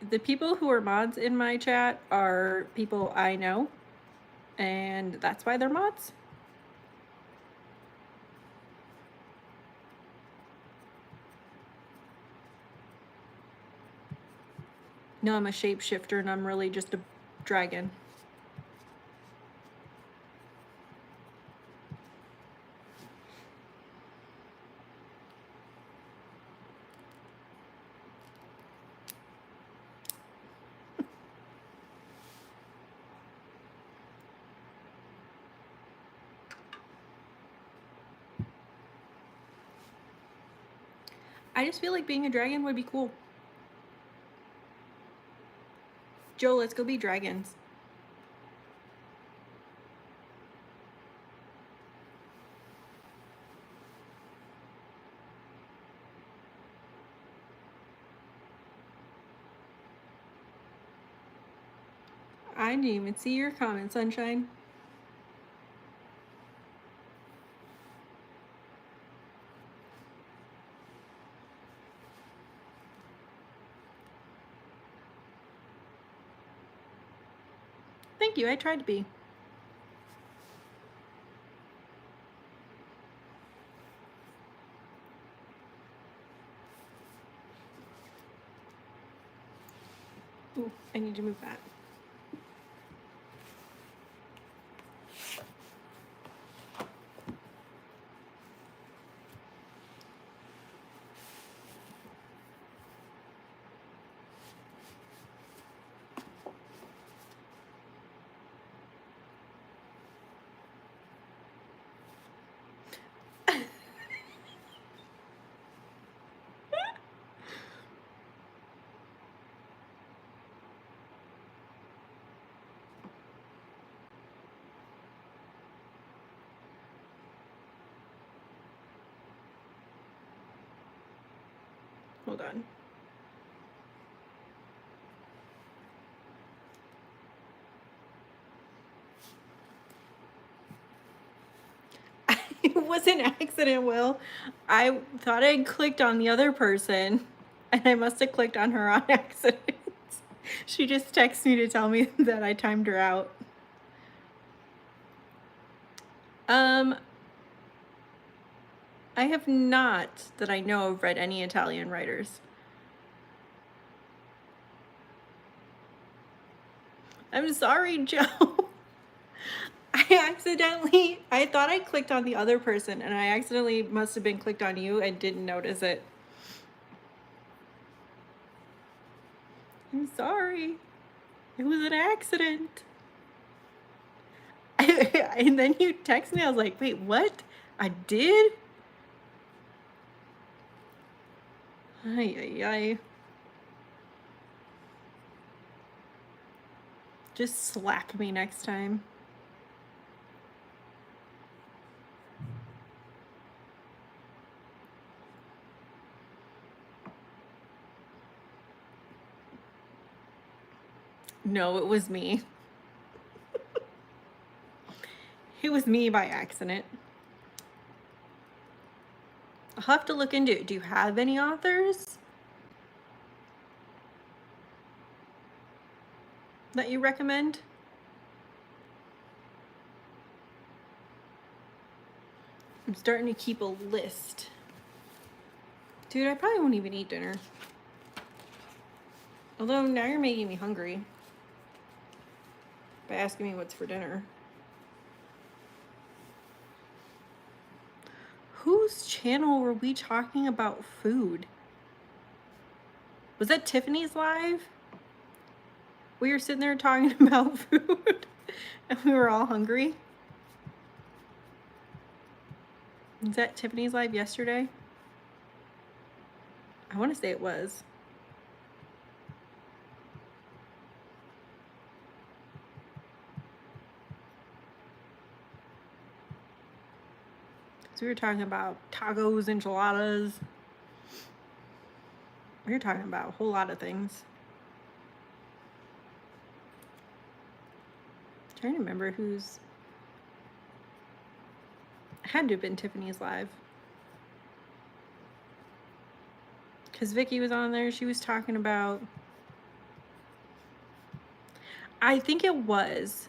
The people who are mods in my chat are people I know, and that's why they're mods. No, I'm a shapeshifter and I'm really just a dragon. I just feel like being a dragon would be cool. Joe, let's go be dragons. I didn't even see your comment, Sunshine. Thank you, I tried to be. Ooh, I need to move that. Hold on. It was an accident, Will. I thought I clicked on the other person, and I must have clicked on her on accident. She just texted me to tell me that I timed her out. I have not, that I know of, read any Italian writers. I'm sorry, Joe. I thought I clicked on the other person, and I accidentally must have been clicked on you and didn't notice it. I'm sorry. It was an accident. And then you text me, I was like, wait, what? I did? Ay, ay, ay. Just slap me next time. No, it was me. It was me by accident. I'll have to look into it. Do you have any authors that you recommend? I'm starting to keep a list. Dude, I probably won't even eat dinner. Although now you're making me hungry by asking me what's for dinner. Whose channel were we talking about food? Was that Tiffany's live? We were sitting there talking about food and we were all hungry. Was that Tiffany's live yesterday? I want to say it was. So we were talking about tacos, enchiladas. We were talking about a whole lot of things. I'm trying to remember who's. Had to have been Tiffany's live. Because Vicky was on there. She was talking about. I think it was.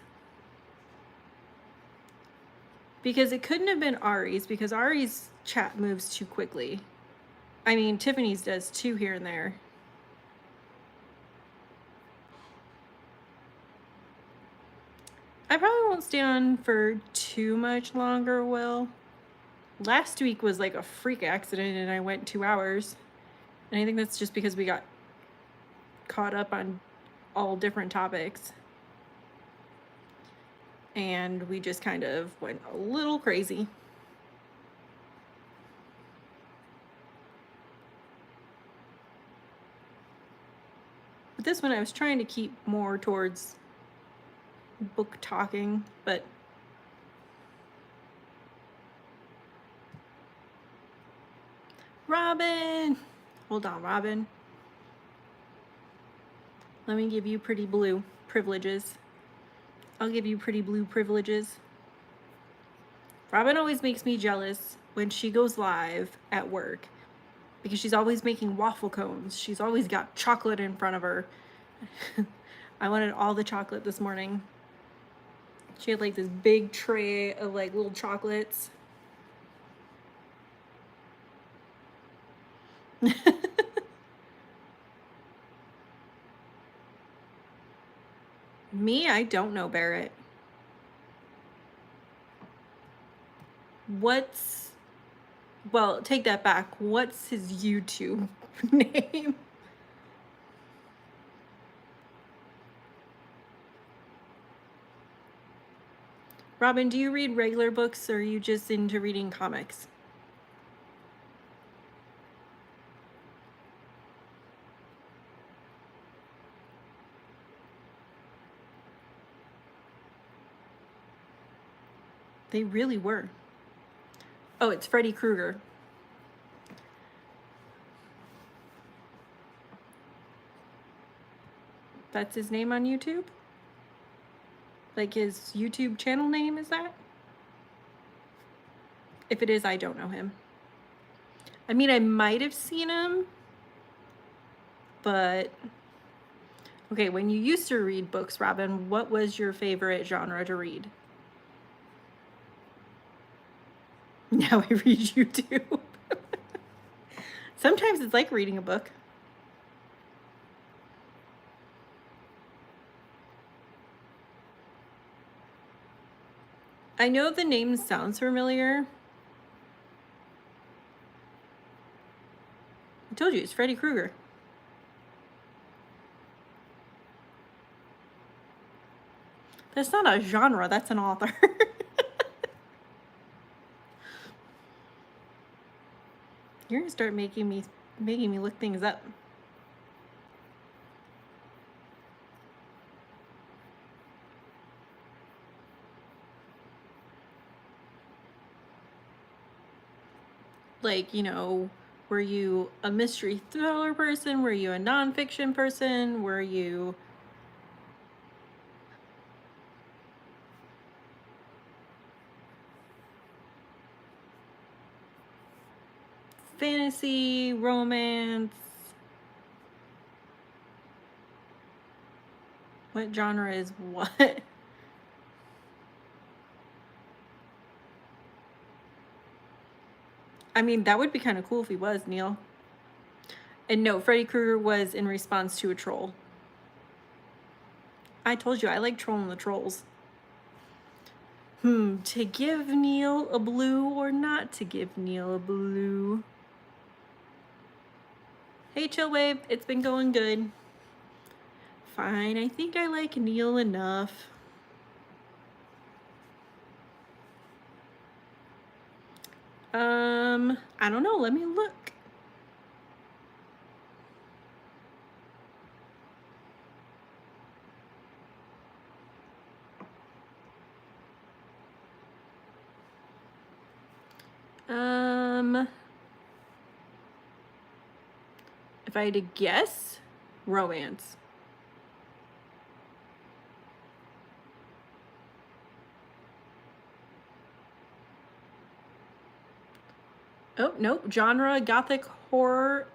Because it couldn't have been Ari's, because Ari's chat moves too quickly. I mean, Tiffany's does too here and there. I probably won't stay on for too much longer, Will. Last week was like a freak accident and I went 2 hours. And I think that's just because we got caught up on all different topics. And we just kind of went a little crazy. But this one I was trying to keep more towards book talking, but Robin! Hold on, Robin. Let me give you pretty blue privileges. I'll give you pretty blue privileges. Robin always makes me jealous when she goes live at work because she's always making waffle cones. She's always got chocolate in front of her. I wanted all the chocolate this morning. She had like this big tray of like little chocolates. Me, I don't know Barrett. Well, take that back. What's his YouTube name? Robin, do you read regular books or are you just into reading comics? They really were. Oh, it's Freddy Krueger. That's his name on YouTube? Like his YouTube channel name is that? If it is, I don't know him. I mean, I might have seen him, but... Okay, when you used to read books, Robin, what was your favorite genre to read? Now I read YouTube. Sometimes it's like reading a book. I know the name sounds familiar. I told you, it's Freddy Krueger. That's not a genre, that's an author. You're gonna start making me look things up. Like, you know, were you a mystery thriller person? Were you a nonfiction person? Were you... fantasy, romance? What genre is what? I mean, that would be kind of cool if he was, Neil. And no, Freddy Krueger was in response to a troll. I told you, I like trolling the trolls. To give Neil a blue or not to give Neil a blue? Hey, Chillwave, it's been going good. Fine, I think I like Neil enough. I don't know, let me look. If I had to guess, romance. Oh, nope. Genre, gothic horror,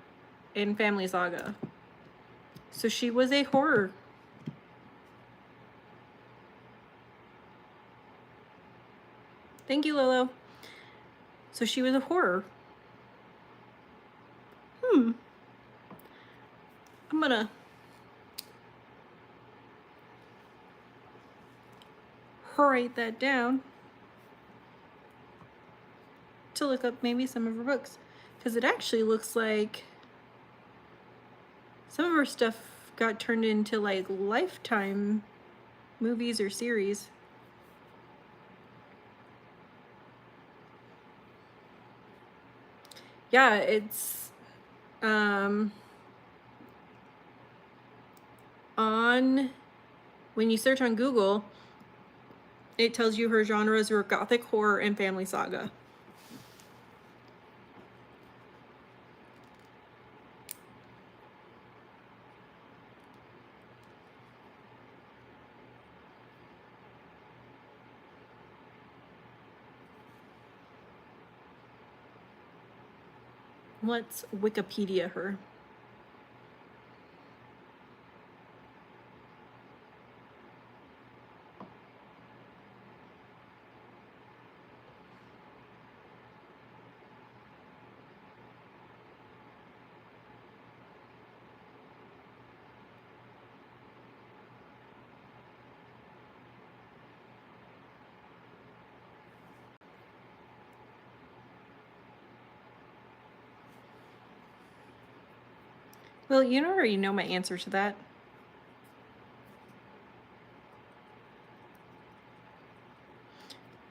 and family saga. So she was a horror. Thank you, Lolo. So she was a horror. I'm gonna write that down to look up maybe some of her books, because it actually looks like some of her stuff got turned into like Lifetime movies or series. Yeah, it's on, when you search on Google, it tells you her genres were gothic horror and family saga. Let's Wikipedia her. Well, you already know my answer to that.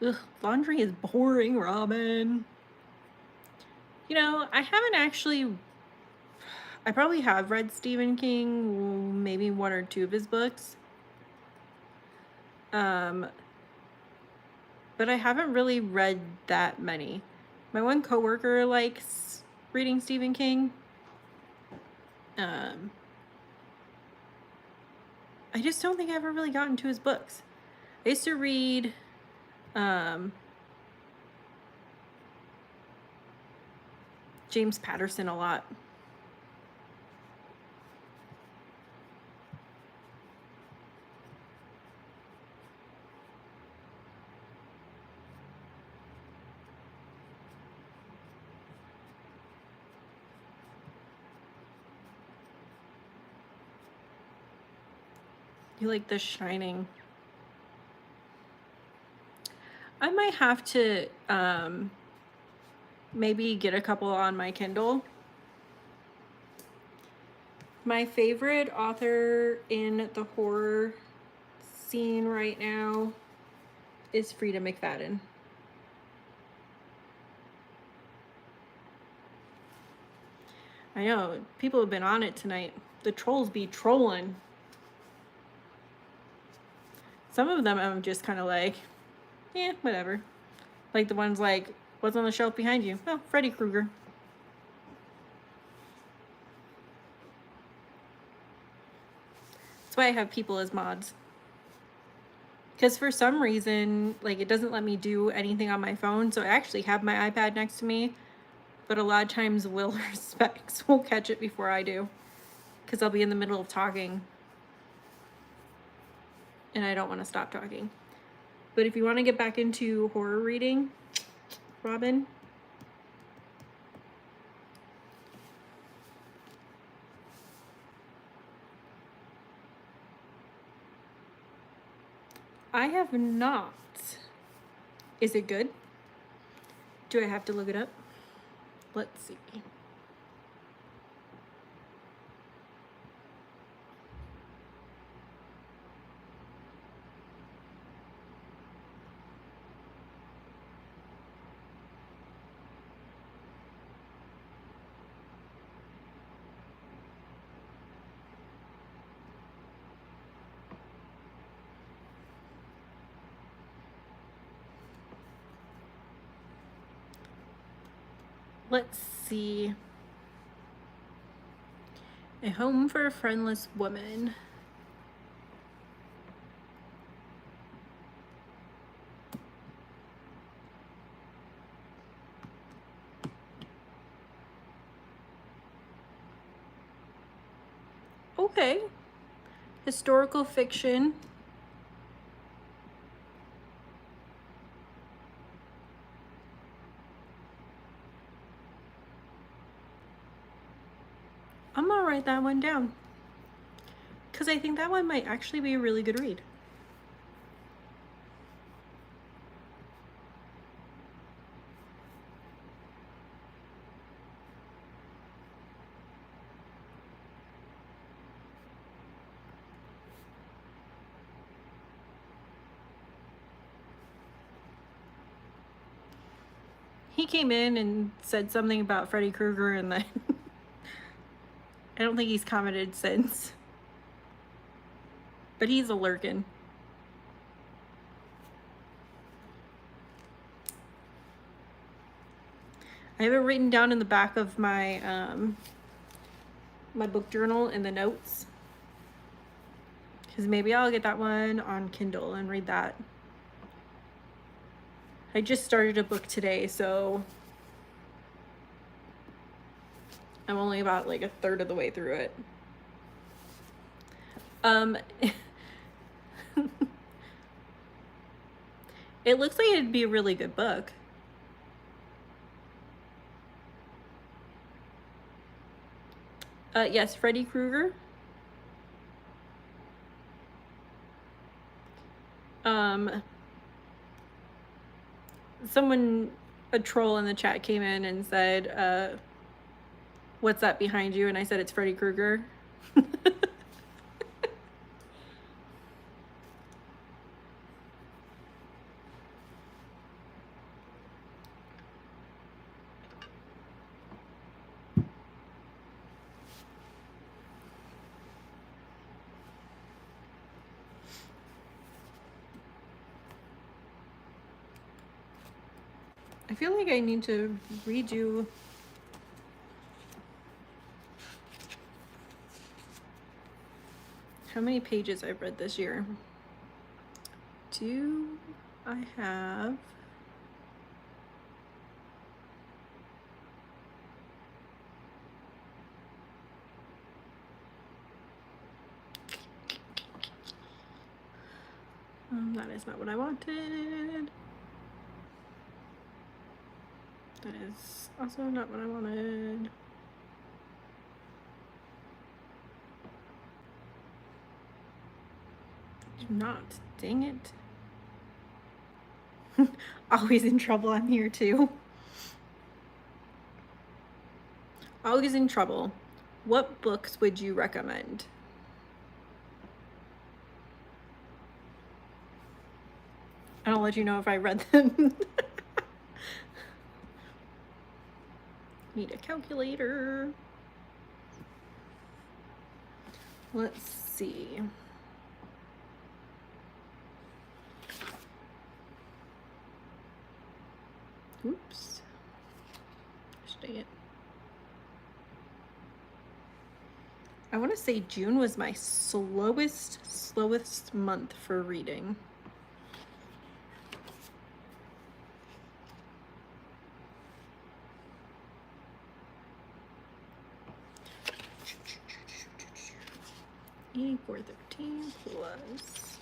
Ugh, laundry is boring, Robin. You know, I haven't actually, I probably have read Stephen King, maybe one or two of his books. But I haven't really read that many. My one coworker likes reading Stephen King. I just don't think I ever really got into his books. I used to read James Patterson a lot. You like The Shining. I might have to maybe get a couple on my Kindle. My favorite author in the horror scene right now is Frida McFadden. I know, people have been on it tonight. The trolls be trolling. Some of them I'm just kind of like, yeah, whatever. Like the ones like, what's on the shelf behind you? Oh, Freddy Krueger. That's why I have people as mods. Because for some reason, like, it doesn't let me do anything on my phone, so I actually have my iPad next to me, but a lot of times Will or Specs will catch it before I do, because I'll be in the middle of talking, and I don't want to stop talking. But if you want to get back into horror reading, Robin, I have not. Is it good? Do I have to look it up? Let's see. Let's see. A Home for a Friendless Woman. Okay. Historical fiction. I'm gonna write that one down, because I think that one might actually be a really good read. He came in and said something about Freddy Krueger, and then I don't think he's commented since. But he's a lurkin'. I have it written down in the back of my my book journal in the notes, because maybe I'll get that one on Kindle and read that. I just started a book today, so I'm only about like a third of the way through it. It looks like it'd be a really good book. Yes, Freddy Krueger. Someone, a troll in the chat, came in and said, what's that behind you? And I said, it's Freddy Krueger. I feel like I need to redo how many pages I've read this year. Do I have... that is not what I wanted. That is also not what I wanted. Do not. Dang it. Always in trouble. I'm here too. Always in trouble. What books would you recommend? And I'll let you know if I read them. Need a calculator. Let's see. Oops. Dang it. I want to say June was my slowest month for reading. $84.13 plus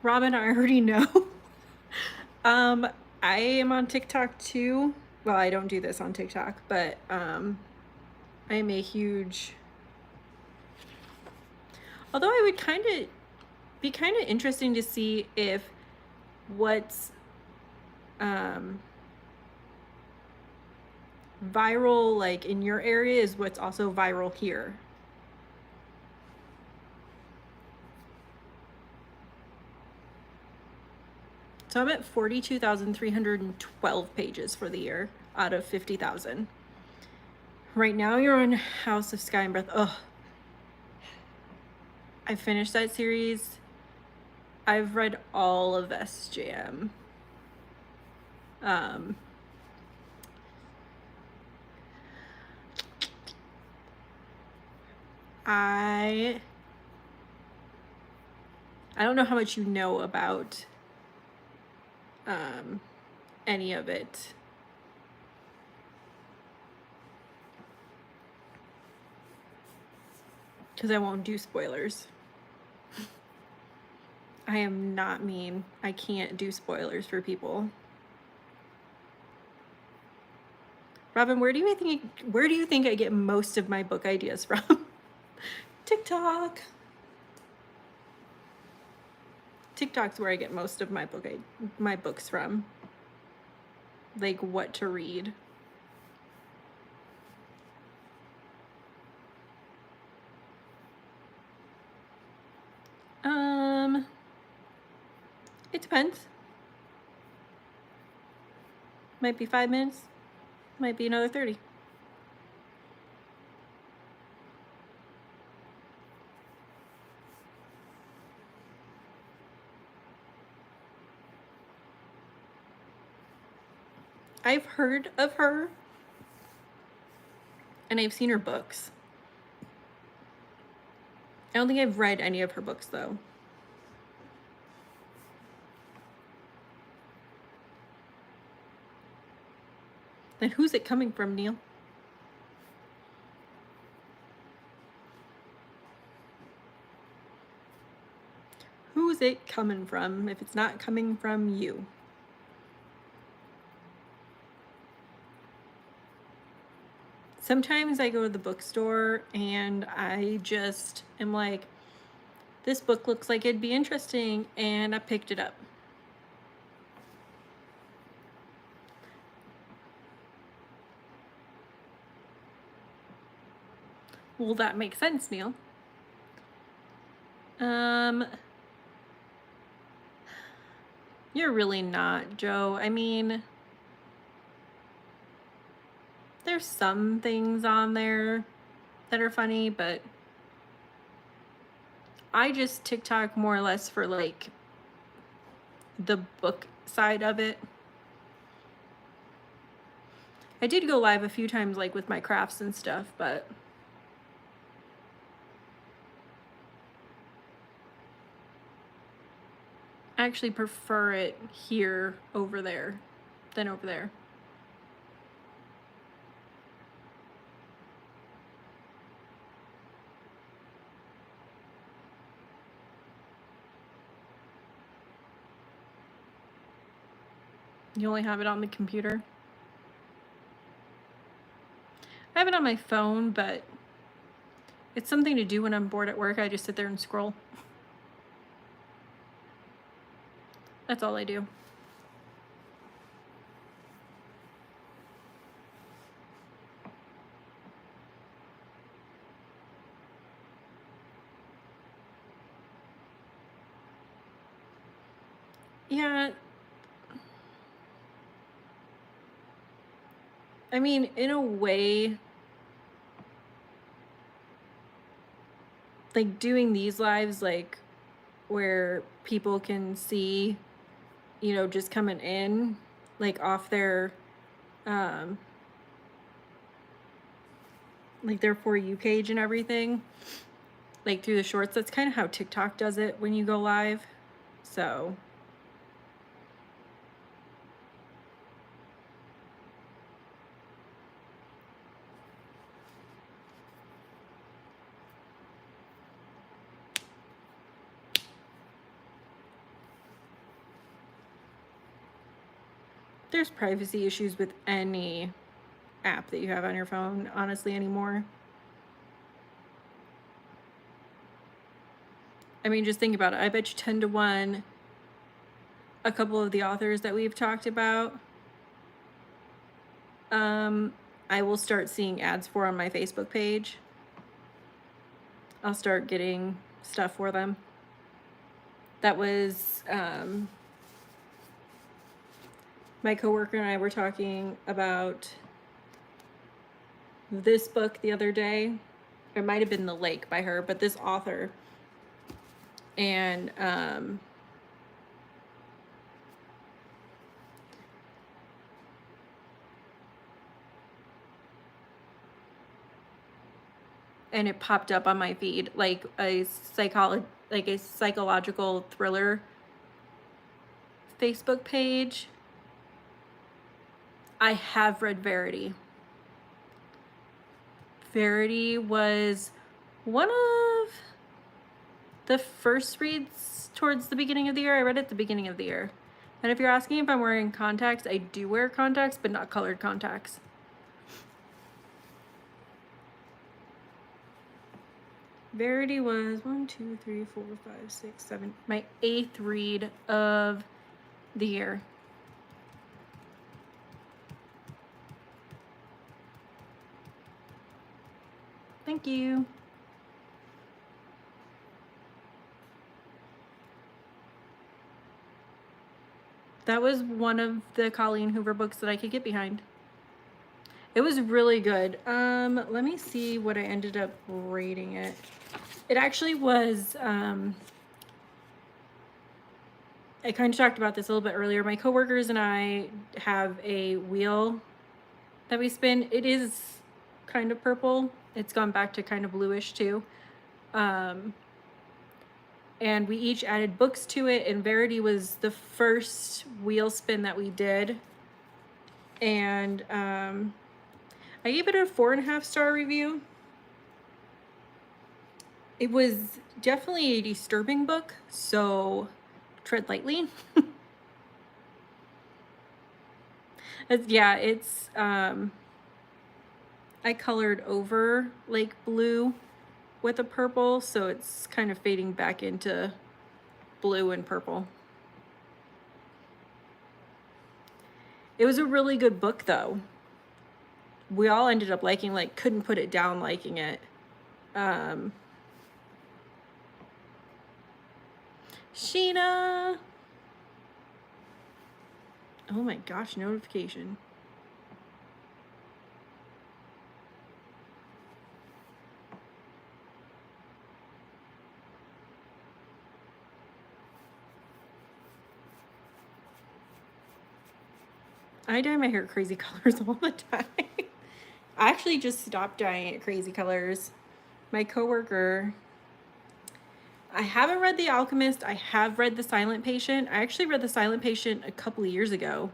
Robin, I already know. I am on TikTok too. Well, I don't do this on TikTok, but I am a huge... Although I would be kind of interesting to see if what's viral like in your area is what's also viral here. So I'm at 42,312 pages for the year out of 50,000. Right now you're on House of Sky and Breath. Ugh. I finished that series. I've read all of SJM. I don't know how much you know about any of it. Because I won't do spoilers. I am not mean. I can't do spoilers for people. Robin, where do you think I get most of my book ideas from? TikTok. TikTok's where I get most of my books from. Like what to read. It depends. Might be 5 minutes. Might be another 30. I've heard of her and I've seen her books. I don't think I've read any of her books though. Then who's it coming from, Neil? Who's it coming from if it's not coming from you? Sometimes I go to the bookstore and I just am like, this book looks like it'd be interesting, and I picked it up. Well, that makes sense, Neil. You're really not, Joe. I mean, there's some things on there that are funny, but I just TikTok more or less for like the book side of it. I did go live a few times like with my crafts and stuff, but I actually prefer it here over there than over there. You only have it on the computer? I have it on my phone, but it's something to do when I'm bored at work. I just sit there and scroll. That's all I do. Yeah. I mean, in a way, like doing these lives, like where people can see, you know, just coming in, like off their, like their For You page and everything, like through the shorts. That's kind of how TikTok does it when you go live. So there's privacy issues with any app that you have on your phone, honestly, anymore. I mean, just think about it. I bet you 10 to 1, a couple of the authors that we've talked about, I will start seeing ads for on my Facebook page. I'll start getting stuff for them. That was, my coworker and I were talking about this book the other day. It might have been The Lake by her, but this author, And it popped up on my feed like a psychological thriller Facebook page. I have read Verity. Verity was one of the first reads towards the beginning of the year. I read it at the beginning of the year. And if you're asking if I'm wearing contacts, I do wear contacts, but not colored contacts. Verity was 1, 2, 3, 4, 5, 6, 7, my 8th read of the year. Thank you. That was one of the Colleen Hoover books that I could get behind. It was really good. Let me see what I ended up rating it. It actually was, I kind of talked about this a little bit earlier. My coworkers and I have a wheel that we spin. It is kind of purple. It's gone back to kind of bluish too. And we each added books to it, and Verity was the first wheel spin that we did. And I gave it a 4.5-star review. It was definitely a disturbing book, so tread lightly. It's I colored over like blue with a purple, so it's kind of fading back into blue and purple. It was a really good book though. We all ended up liking, like couldn't put it down liking it. Sheena. Oh my gosh, notification. I dye my hair crazy colors all the time. I actually just stopped dyeing it crazy colors. My coworker, I haven't read The Alchemist. I have read The Silent Patient. I actually read The Silent Patient a couple of years ago.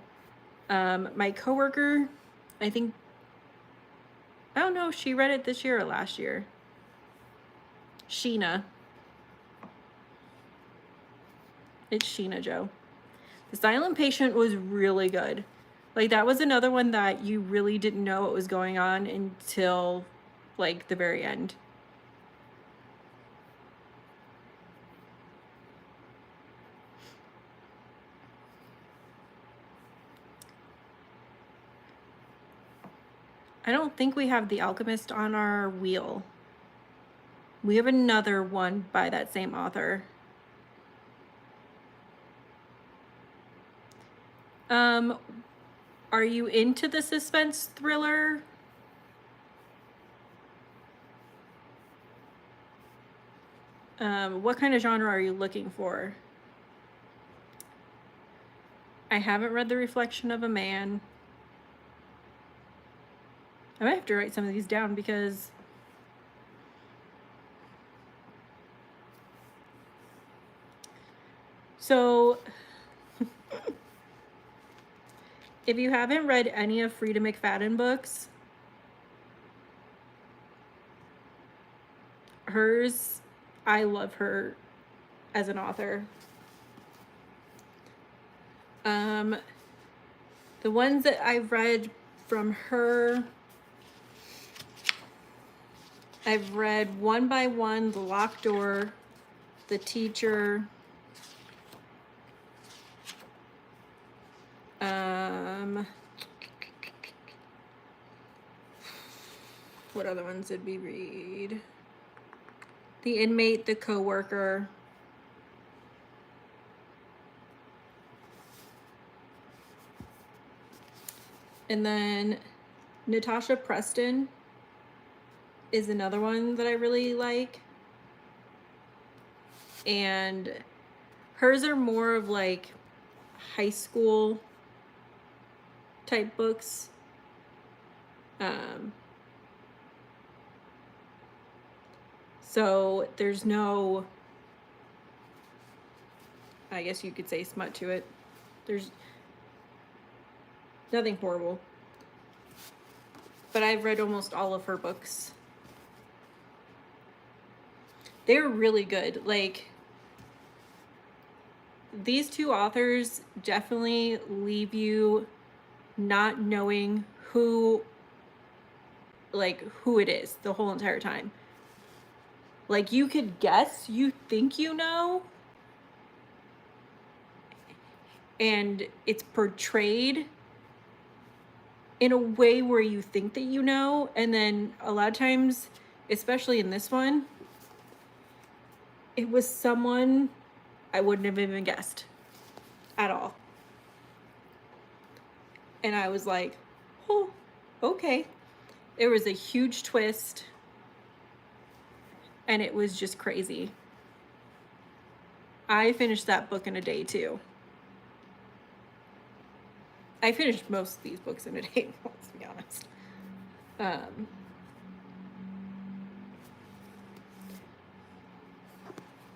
My coworker, I think, I don't know if she read it this year or last year. Sheena. It's Sheena Joe. The Silent Patient was really good. Like, that was another one that you really didn't know what was going on until, like, the very end. I don't think we have The Alchemist on our wheel. We have another one by that same author. Are you into the suspense thriller? What kind of genre are you looking for? I haven't read The Reflection of a Man. I might have to write some of these down because so if you haven't read any of Frida McFadden books, hers, I love her as an author. The ones that I've read from her, I've read One by One, The Locked Door, The Teacher, what other ones did we read? The Inmate, The Coworker. And then Natasha Preston is another one that I really like. And hers are more of like high school type books. So there's no, I guess you could say, smut to it. There's nothing horrible. But I've read almost all of her books. They're really good. Like, these two authors definitely leave you not knowing who it is the whole entire time. Like, you could guess, you think you know, and it's portrayed in a way where you think that you know, and then a lot of times, especially in this one, it was someone I wouldn't have even guessed at all. And I was like, oh, okay. There was a huge twist, and it was just crazy. I finished that book in a day too. I finished most of these books in a day, let's be honest.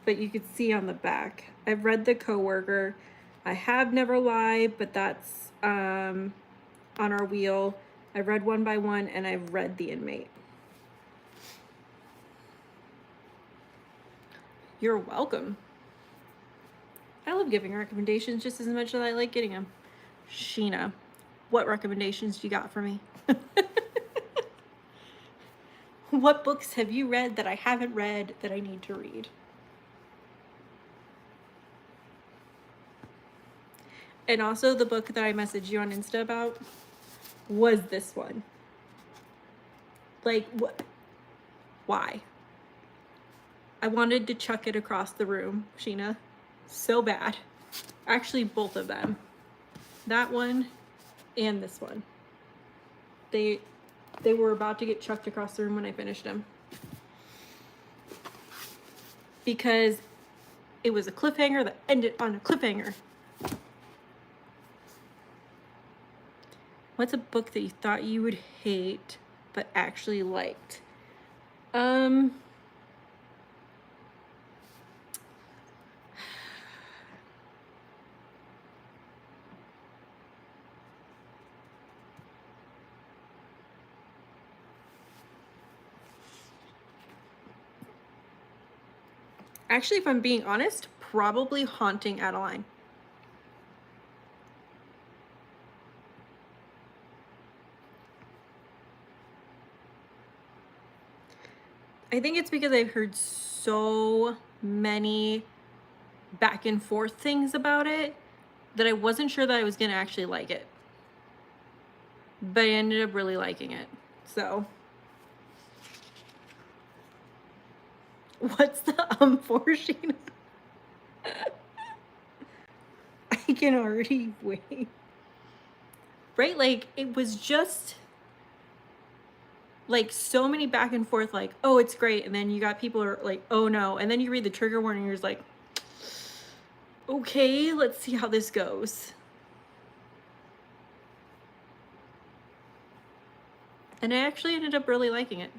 But you could see on the back, I've read The Coworker. I have Never Lie, but that's on our wheel. I've read One by One, and I've read The Inmate. You're welcome. I love giving recommendations just as much as I like getting them. Sheena, what recommendations do you got for me? What books have you read that I haven't read that I need to read? And also, the book that I messaged you on Insta about was this one. Like, what? Why? I wanted to chuck it across the room, Sheena, so bad. Actually, both of them. That one and this one. They were about to get chucked across the room when I finished them. Because it was a cliffhanger that ended on a cliffhanger. What's a book that you thought you would hate but actually liked? Actually, if I'm being honest, probably Haunting Adeline. I think it's because I've heard so many back and forth things about it that I wasn't sure that I was going to actually like it. But I ended up really liking it. So, what's the for, Sheena? I can already wait. Right? Like, it was just like so many back and forth, like, oh, it's great. And then you got people are like, oh no. And then you read the trigger warning, and you're just like, okay, let's see how this goes. And I actually ended up really liking it.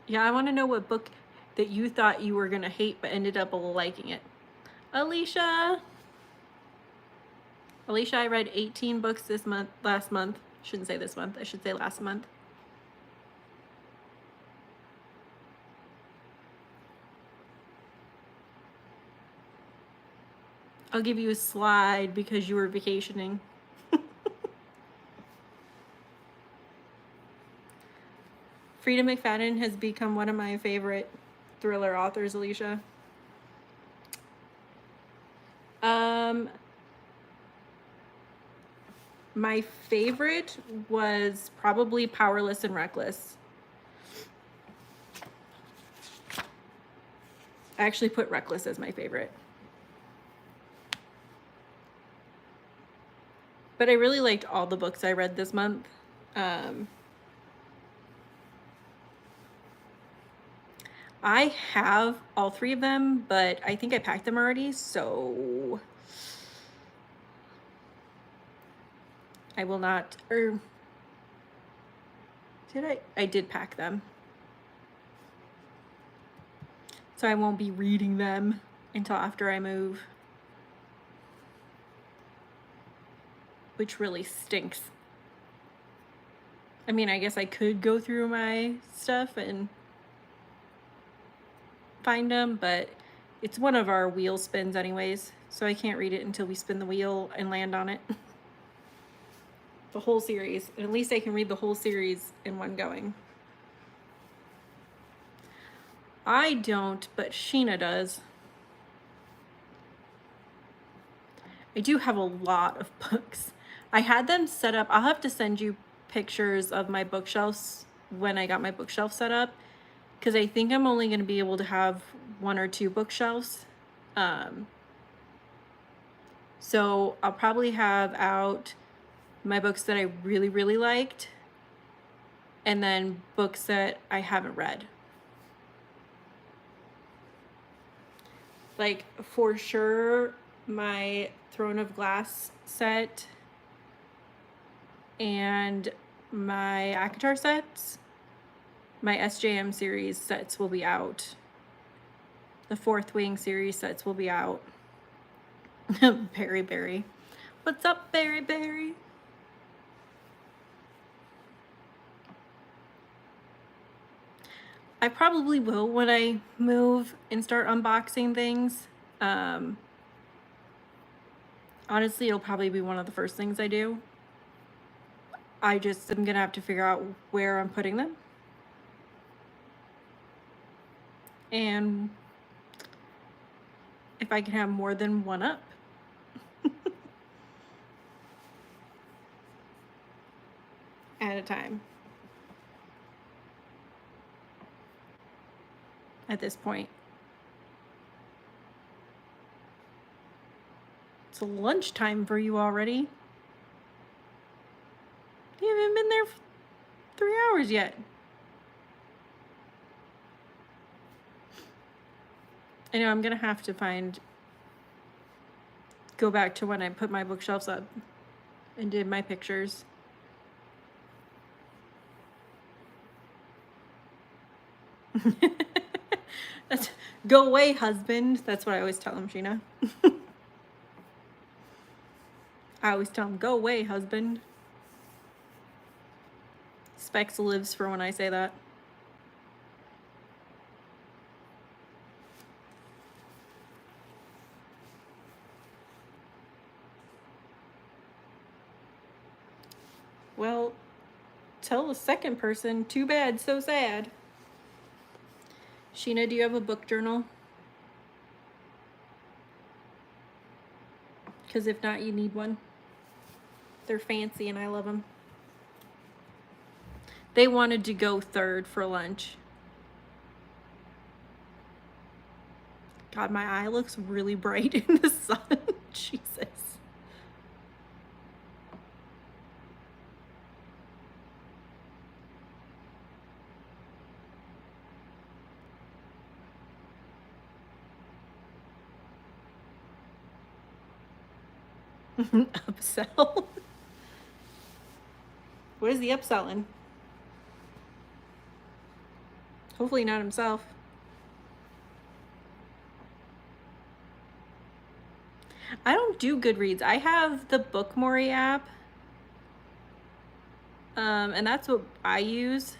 Yeah, I want to know what book that you thought you were going to hate but ended up liking it. Alicia, I read 18 books last month. Shouldn't say this month. I should say last month. I'll give you a slide because you were vacationing. Frida McFadden has become one of my favorite thriller authors, Alicia. My favorite was probably Powerless and Reckless. I actually put Reckless as my favorite. But I really liked all the books I read this month. I have all 3 of them, but I think I packed them already, so I will not, or did I? I did pack them. So I won't be reading them until after I move. Which really stinks. I mean, I guess I could go through my stuff and find them, but it's one of our wheel spins anyways, so I can't read it until we spin the wheel and land on it. The whole series. And at least I can read the whole series in one going. I don't, but Sheena does. I do have a lot of books. I had them set up. I'll have to send you pictures of my bookshelves when I got my bookshelf set up, because I think I'm only going to be able to have 1 or 2 bookshelves. So I'll probably have out my books that I really, really liked, and then books that I haven't read. Like, for sure, my Throne of Glass set and my ACOTAR sets, my SJM series sets will be out. The Fourth Wing series sets will be out. Berry. What's up, Berry? I probably will when I move and start unboxing things. Honestly, it'll probably be one of the first things I do. I just am gonna have to figure out where I'm putting them. And if I can have more than one up. At a time. At this point. It's lunchtime for you already. You haven't been there for 3 hours yet. I know I'm gonna have to go back to when I put my bookshelves up and did my pictures. That's, go away, husband. That's what I always tell him, Sheena. I always tell him, go away, husband. Specs lives for when I say that. Well, tell the second person, too bad, so sad. Sheena, do you have a book journal? Because if not, you need one. They're fancy and I love them. They wanted to go third for lunch. God, my eye looks really bright in the sun. Jesus. Upsell. What is the upselling? Hopefully not himself. I don't do Goodreads. I have the Bookmori app. And that's what I use.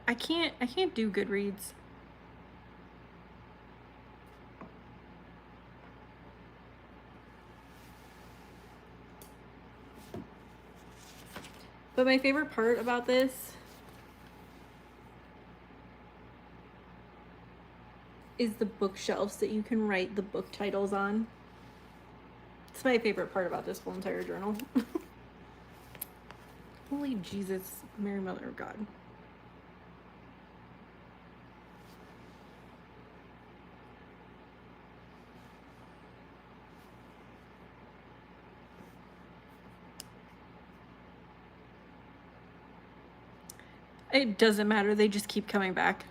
I can't do Goodreads. But my favorite part about this is the bookshelves that you can write the book titles on. It's my favorite part about this whole entire journal. Holy Jesus, Mary Mother of God. It doesn't matter. They just keep coming back.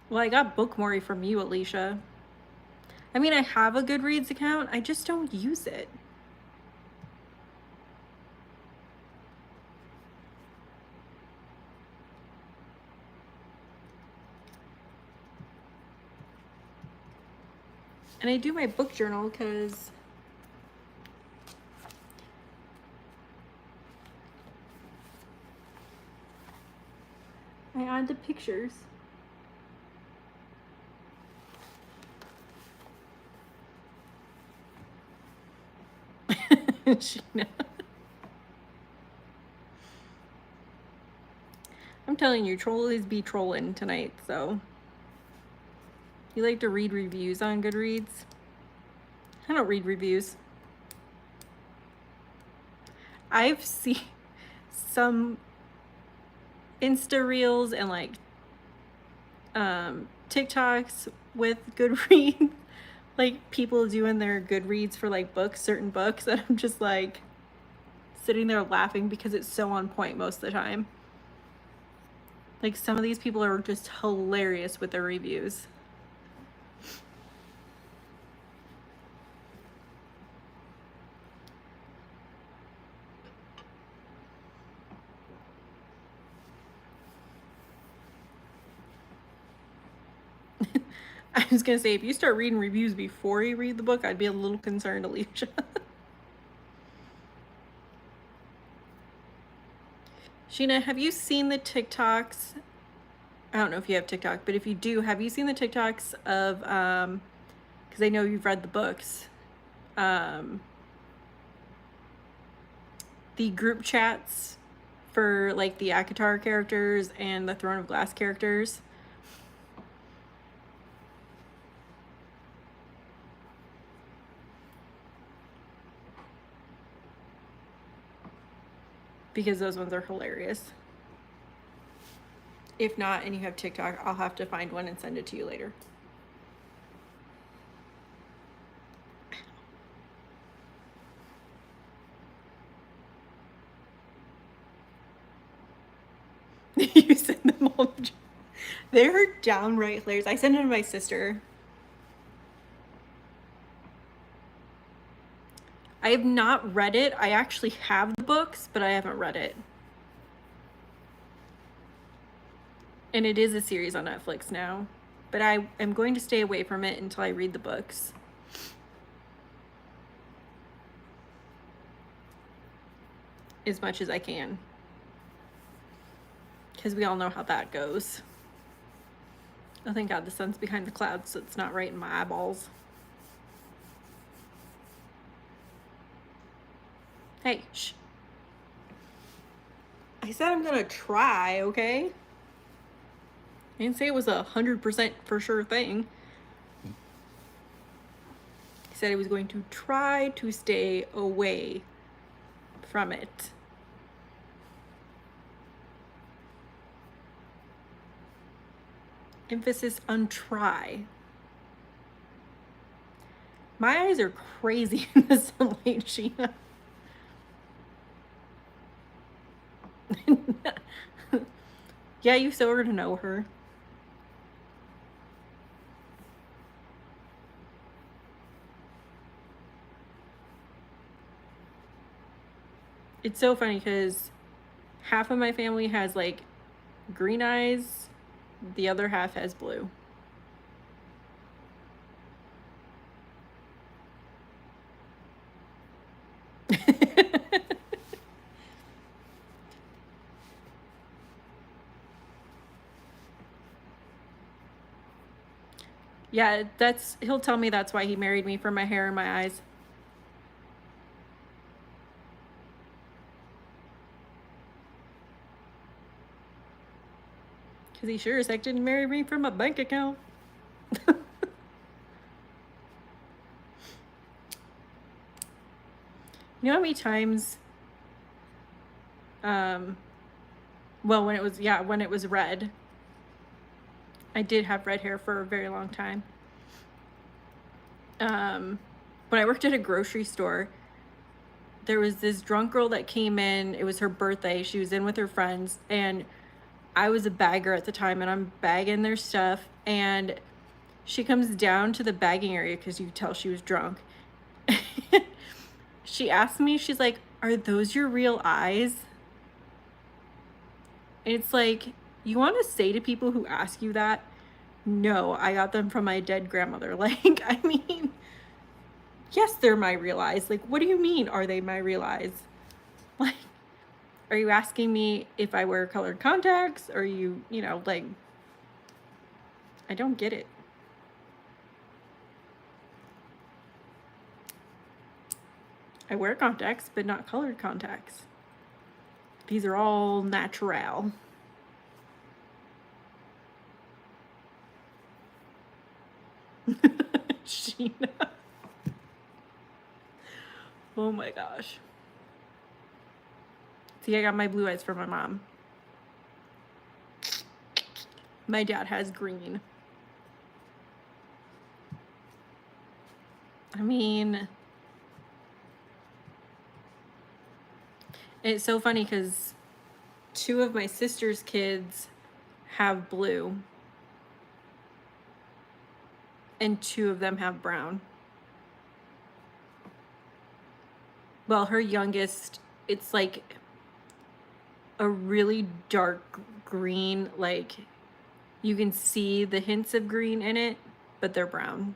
Well, I got Bookmori from you, Alicia. I mean, I have a Goodreads account. I just don't use it. And I do my book journal because I add the pictures. Sheena. I'm telling you, trollies be trolling tonight, so. You like to read reviews on Goodreads? I don't read reviews. I've seen some Insta reels and like TikToks with Goodreads, like people doing their Goodreads for like books, certain books, and I'm just like sitting there laughing because it's so on point most of the time. Like some of these people are just hilarious with their reviews. I was gonna say, if you start reading reviews before you read the book, I'd be a little concerned, Alicia. Sheena, have you seen the TikToks? I don't know if you have TikTok, but if you do, have you seen the TikToks of, because I know you've read the books, the group chats for like the ACOTAR characters and the Throne of Glass characters? Because those ones are hilarious. If not, and you have TikTok, I'll have to find one and send it to you later. You send them all. They're downright hilarious. I send them to my sister. I have not read it. I actually have the books, but I haven't read it. And it is a series on Netflix now. But I am going to stay away from it until I read the books. As much as I can. Because we all know how that goes. Oh, thank God the sun's behind the clouds, so it's not right in my eyeballs. Hey, shh. I said I'm gonna try, okay? I didn't say it was 100% for sure thing. He said he was going to try to stay away from it. Emphasis on try. My eyes are crazy in the sunlight, Sheena. Yeah, you so are to know her. It's so funny because half of my family has like green eyes, the other half has blue. Yeah, he'll tell me that's why he married me, for my hair and my eyes. Because he sure as heck didn't marry me from a bank account. You know how many times, well, when it was red, I did have red hair for a very long time. When I worked at a grocery store, there was this drunk girl that came in. It was her birthday. She was in with her friends, and I was a bagger at the time, and I'm bagging their stuff, and she comes down to the bagging area because you could tell she was drunk. She asked me, she's like, "Are those your real eyes?" And it's like, you want to say to people who ask you that, no, I got them from my dead grandmother. Like, I mean, yes, they're my real eyes. Like, what do you mean, are they my real eyes? Like, are you asking me if I wear colored contacts? Or you know, like, I don't get it. I wear contacts, but not colored contacts. These are all natural. Sheena. Oh my gosh. See, I got my blue eyes from my mom. My dad has green. I mean, it's so funny because 2 of my sister's kids have blue, and 2 of them have brown. Well, her youngest, it's like a really dark green, like you can see the hints of green in it, but they're brown.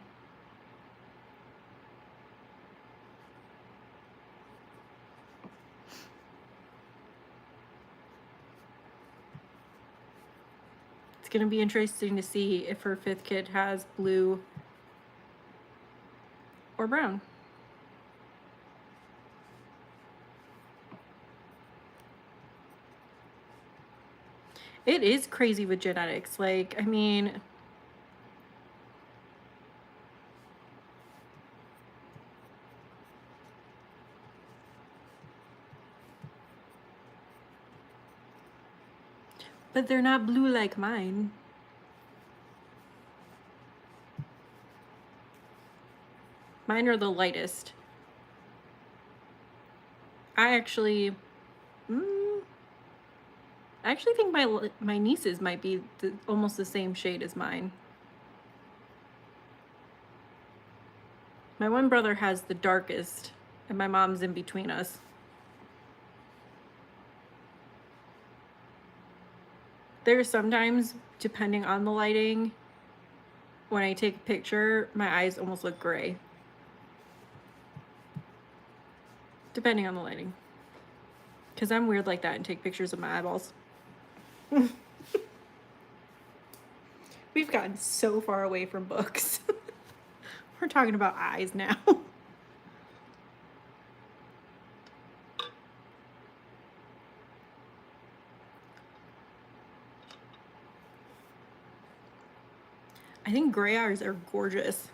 It's going to be interesting to see if her 5th kid has blue or brown. It is crazy with genetics. Like, I mean, but they're not blue like mine. Mine are the lightest. I actually think my nieces might be almost the same shade as mine. My one brother has the darkest, and my mom's in between us. There are sometimes, depending on the lighting, when I take a picture, my eyes almost look gray. Depending on the lighting. Because I'm weird like that and take pictures of my eyeballs. We've gotten so far away from books. We're talking about eyes now. I think gray eyes are gorgeous.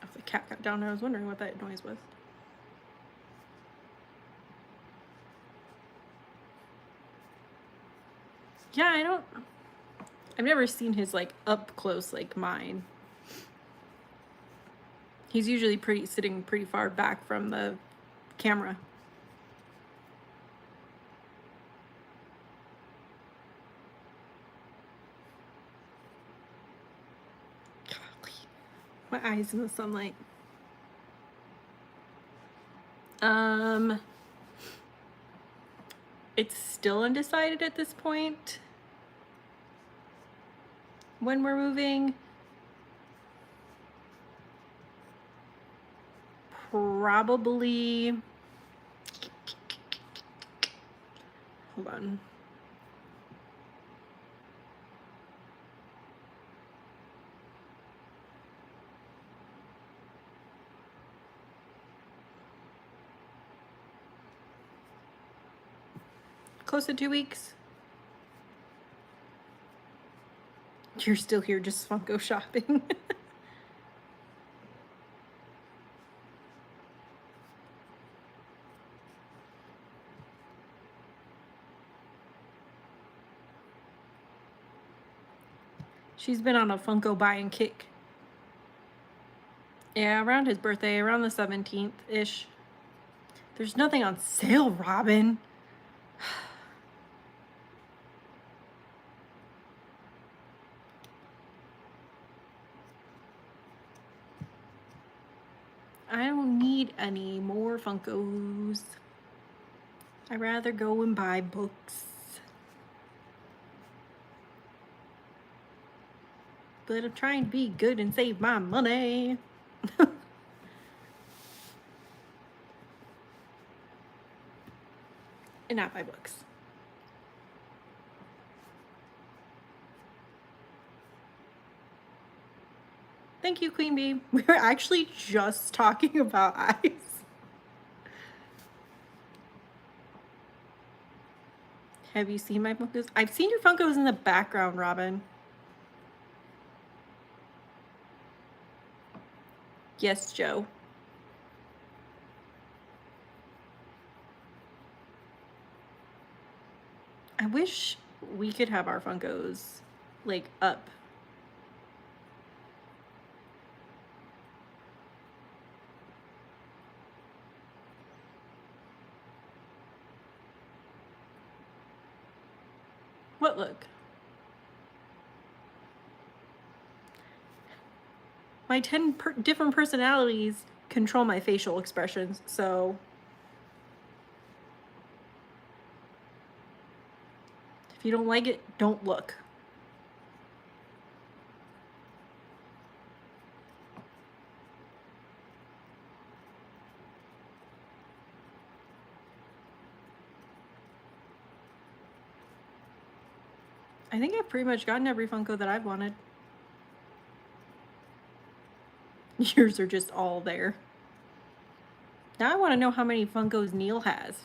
Oh, the cat got down. I was wondering what that noise was. Yeah, I've never seen his like up close like mine. He's usually sitting pretty far back from the camera. Golly, my eyes in the sunlight. It's still undecided at this point when we're moving. Probably, hold on. Close to 2 weeks. You're still here just Funko shopping. She's been on a Funko buying kick. Yeah, around his birthday, around the 17th-ish. There's nothing on sale, Robin. I don't need any more Funkos. I'd rather go and buy books. But I'm trying to be good and save my money. And not buy books. Thank you, Queen Bee. We were actually just talking about eyes. Have you seen my Funkos? I've seen your Funkos in the background, Robin. Yes, Joe. I wish we could have our Funkos, like, up. What look? My 10 different personalities control my facial expressions, so if you don't like it, don't look. I think I've pretty much gotten every Funko that I've wanted. Yours are just all there. Now I want to know how many Funkos Neil has.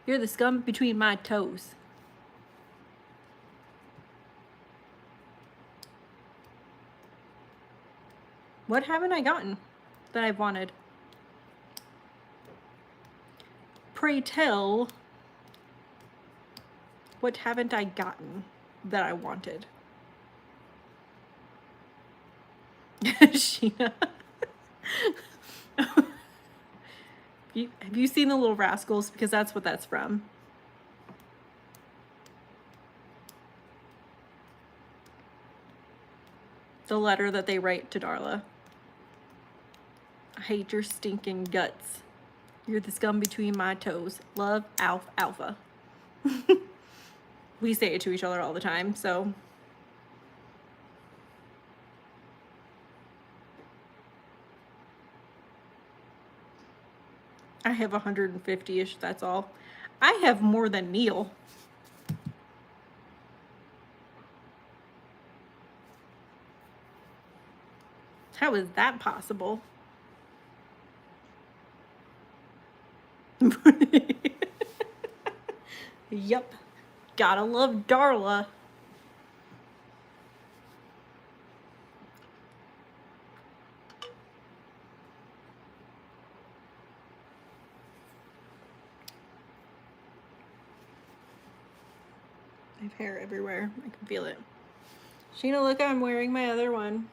You're the scum between my toes. What haven't I gotten that I've wanted? Pray tell, what haven't I gotten that I wanted? Sheena. Have you seen The Little Rascals? Because that's what that's from. The letter that they write to Darla. I hate your stinking guts. You're the scum between my toes. Love, Alf, Alpha. We say it to each other all the time, so. I have 150-ish, that's all. I have more than Neil. How is that possible? Yep. Gotta love Darla. I have hair everywhere. I can feel it. Sheena, look, I'm wearing my other one.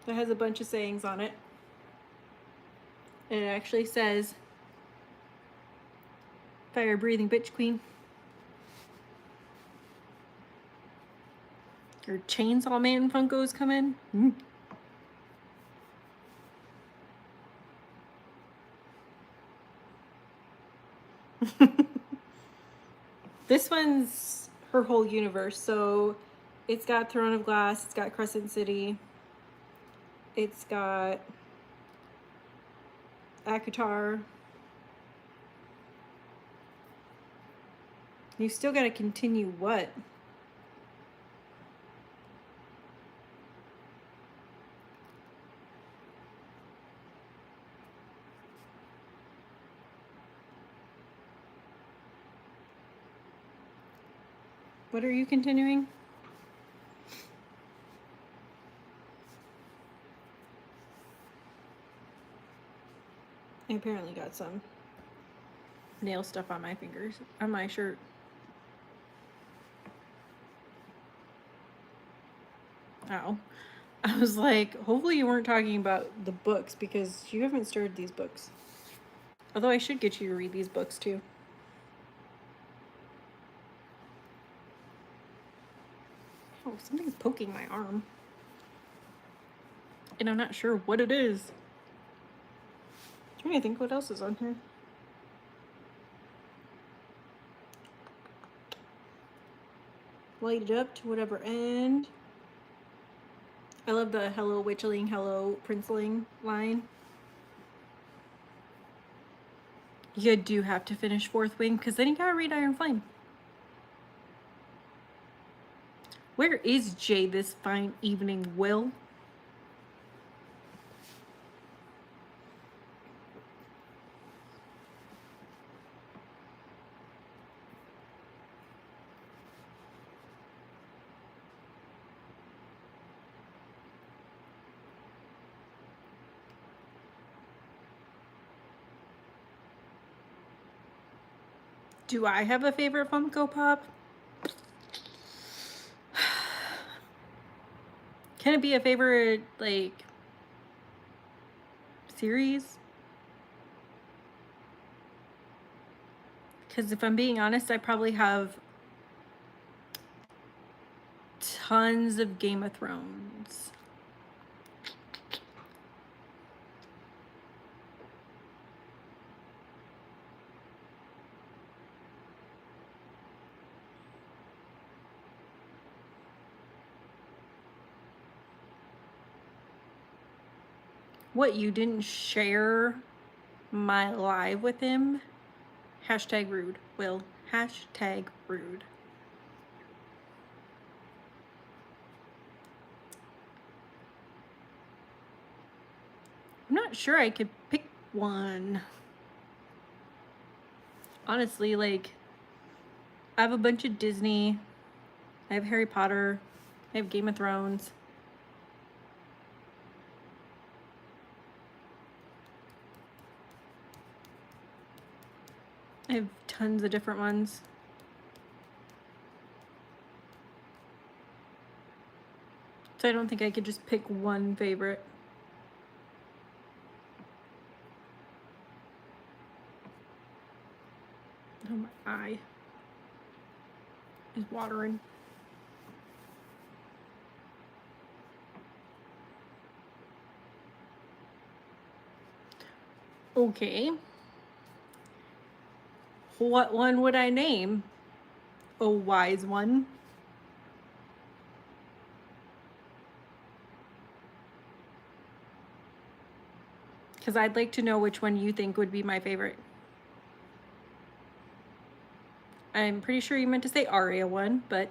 That has a bunch of sayings on it. And it actually says, fire breathing bitch queen. Your Chainsaw Man Funkos come in. This one's her whole universe. So it's got Throne of Glass, it's got Crescent City, it's got ACOTAR. You still gotta continue what? What are you continuing? I apparently got some nail stuff on my fingers, on my shirt. Oh. I was like, hopefully you weren't talking about the books because you haven't started these books. Although I should get you to read these books too. Oh, something's poking my arm. And I'm not sure what it is. I'm trying to think what else is on here. Light it up to whatever end. I love the hello witchling, hello princeling line. You do have to finish Fourth Wing because then you gotta read Iron Flame. Where is Jay this fine evening, Will? Do I have a favorite Funko Pop? Can it be a favorite, like, series? Because if I'm being honest, I probably have tons of Game of Thrones. What, you didn't share my live with him? Hashtag rude, Will. Hashtag rude. I'm not sure I could pick one. Honestly, like, I have a bunch of Disney. I have Harry Potter. I have Game of Thrones. I have tons of different ones. So I don't think I could just pick one favorite. Oh, my eye is watering. Okay. What one would I name? A wise one. Because I'd like to know which one you think would be my favorite. I'm pretty sure you meant to say Aria one, but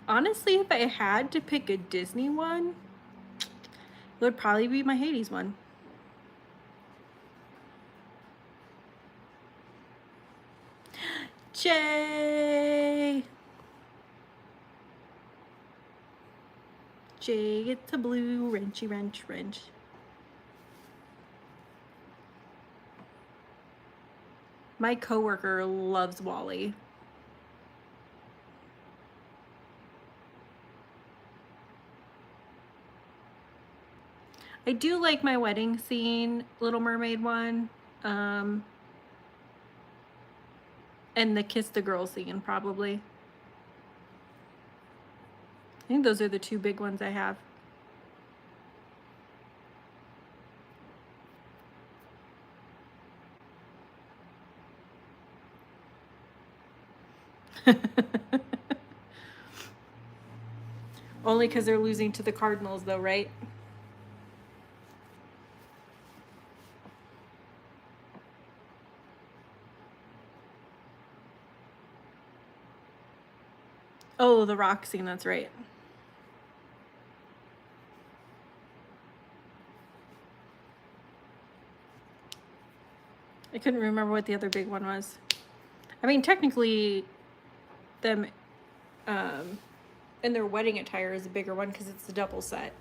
honestly, if I had to pick a Disney one, it would probably be my Hades one. Jay! Jay gets a blue wrenchy wrench wrench. My coworker loves Wally. I do like my wedding scene, Little Mermaid one, and the Kiss the Girl scene, probably. I think those are the two big ones I have. Only because they're losing to the Cardinals, though, right? Oh, the rock scene, that's right. I couldn't remember what the other big one was. I mean, technically, them in their wedding attire is a bigger one because it's the double set.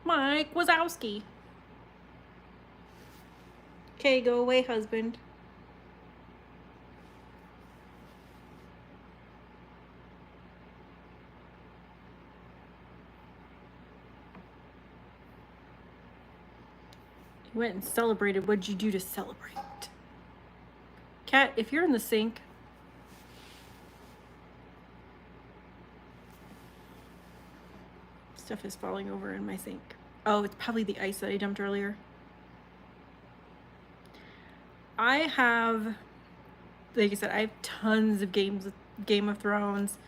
Mike Wazowski. Okay, go away, husband. You went and celebrated. What'd you do to celebrate? Cat, if you're in the sink. Stuff is falling over in my sink. Oh, it's probably the ice that I dumped earlier. I have, like I said, I have tons of games, Game of Thrones.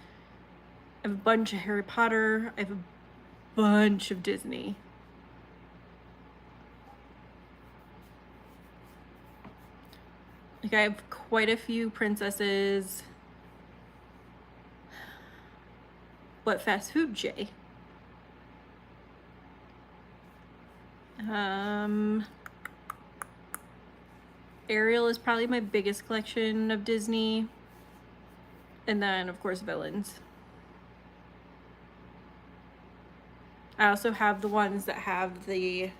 I have a bunch of Harry Potter. I have a bunch of Disney. Like, I have quite a few princesses. What fast food, Jay? Ariel is probably my biggest collection of Disney. And then, of course, villains. I also have the ones that have the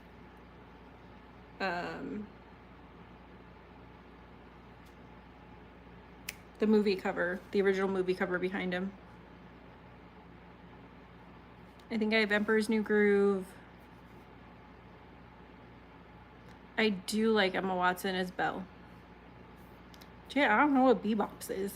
movie cover, the original movie cover behind him. I think I have Emperor's New Groove. I do like Emma Watson as Belle. Yeah, I don't know what Bebops is.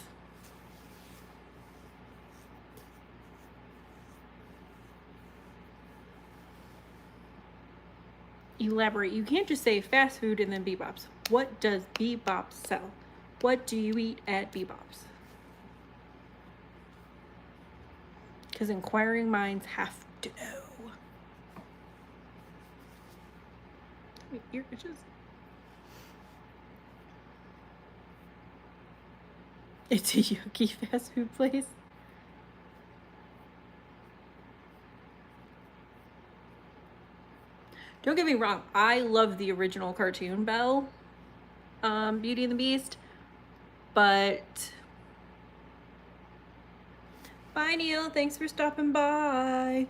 Elaborate. You can't just say fast food and then Bebops. What does Bebops sell? What do you eat at Bebops? Because inquiring minds have to know. Wait, ear itches? It's a yucky fast food place. Don't get me wrong, I love the original cartoon Belle, Beauty and the Beast, but bye, Neil. Thanks for stopping by.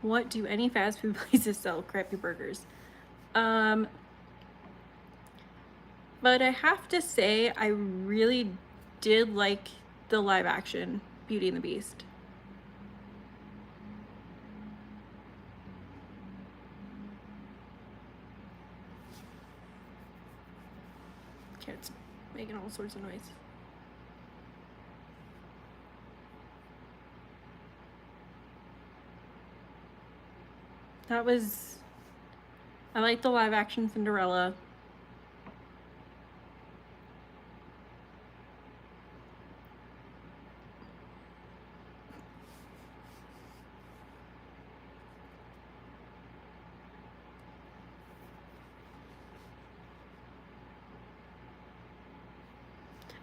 What do any fast food places sell? Crappy burgers. But I have to say, I really did like the live action Beauty and the Beast. Cat's making all sorts of noise. That was, I like the live action Cinderella.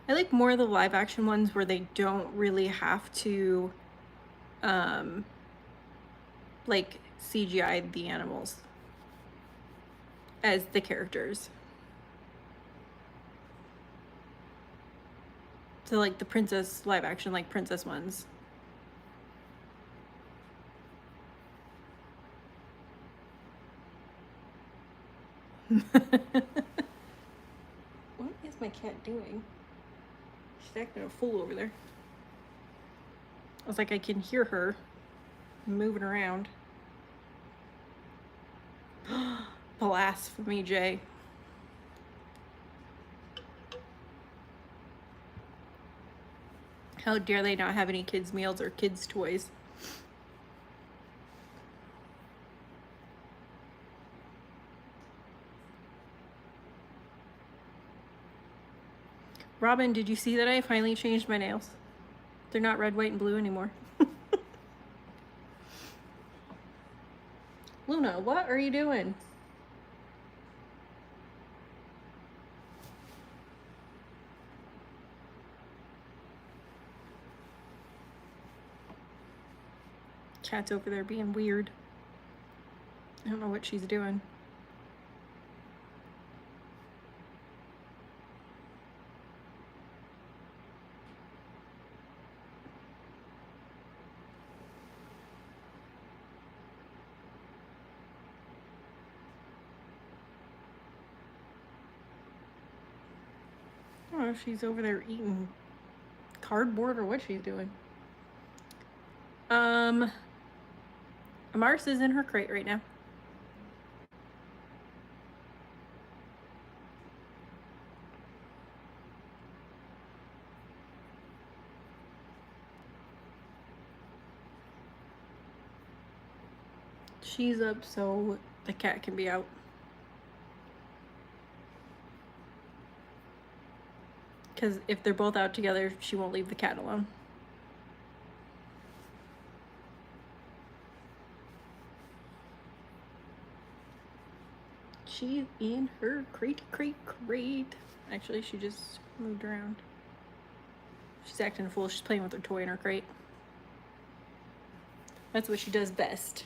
I like more of the live action ones where they don't really have to like CGI the animals as the characters. So like the princess live action, like princess ones. What is my cat doing? She's acting a fool over there. I was like, I can hear her moving around. Blasphemy, Jay. How dare they not have any kids' meals or kids' toys? Robin, did you see that I finally changed my nails? They're not red, white, and blue anymore. Luna, what are you doing? Cat's over there being weird. I don't know what she's doing. I don't know if she's over there eating cardboard or what she's doing. Mars is in her crate right now. She's up so the cat can be out. Because if they're both out together, she won't leave the cat alone. She's in her crate. Actually, she just moved around. She's acting a fool. She's playing with her toy in her crate. That's what she does best.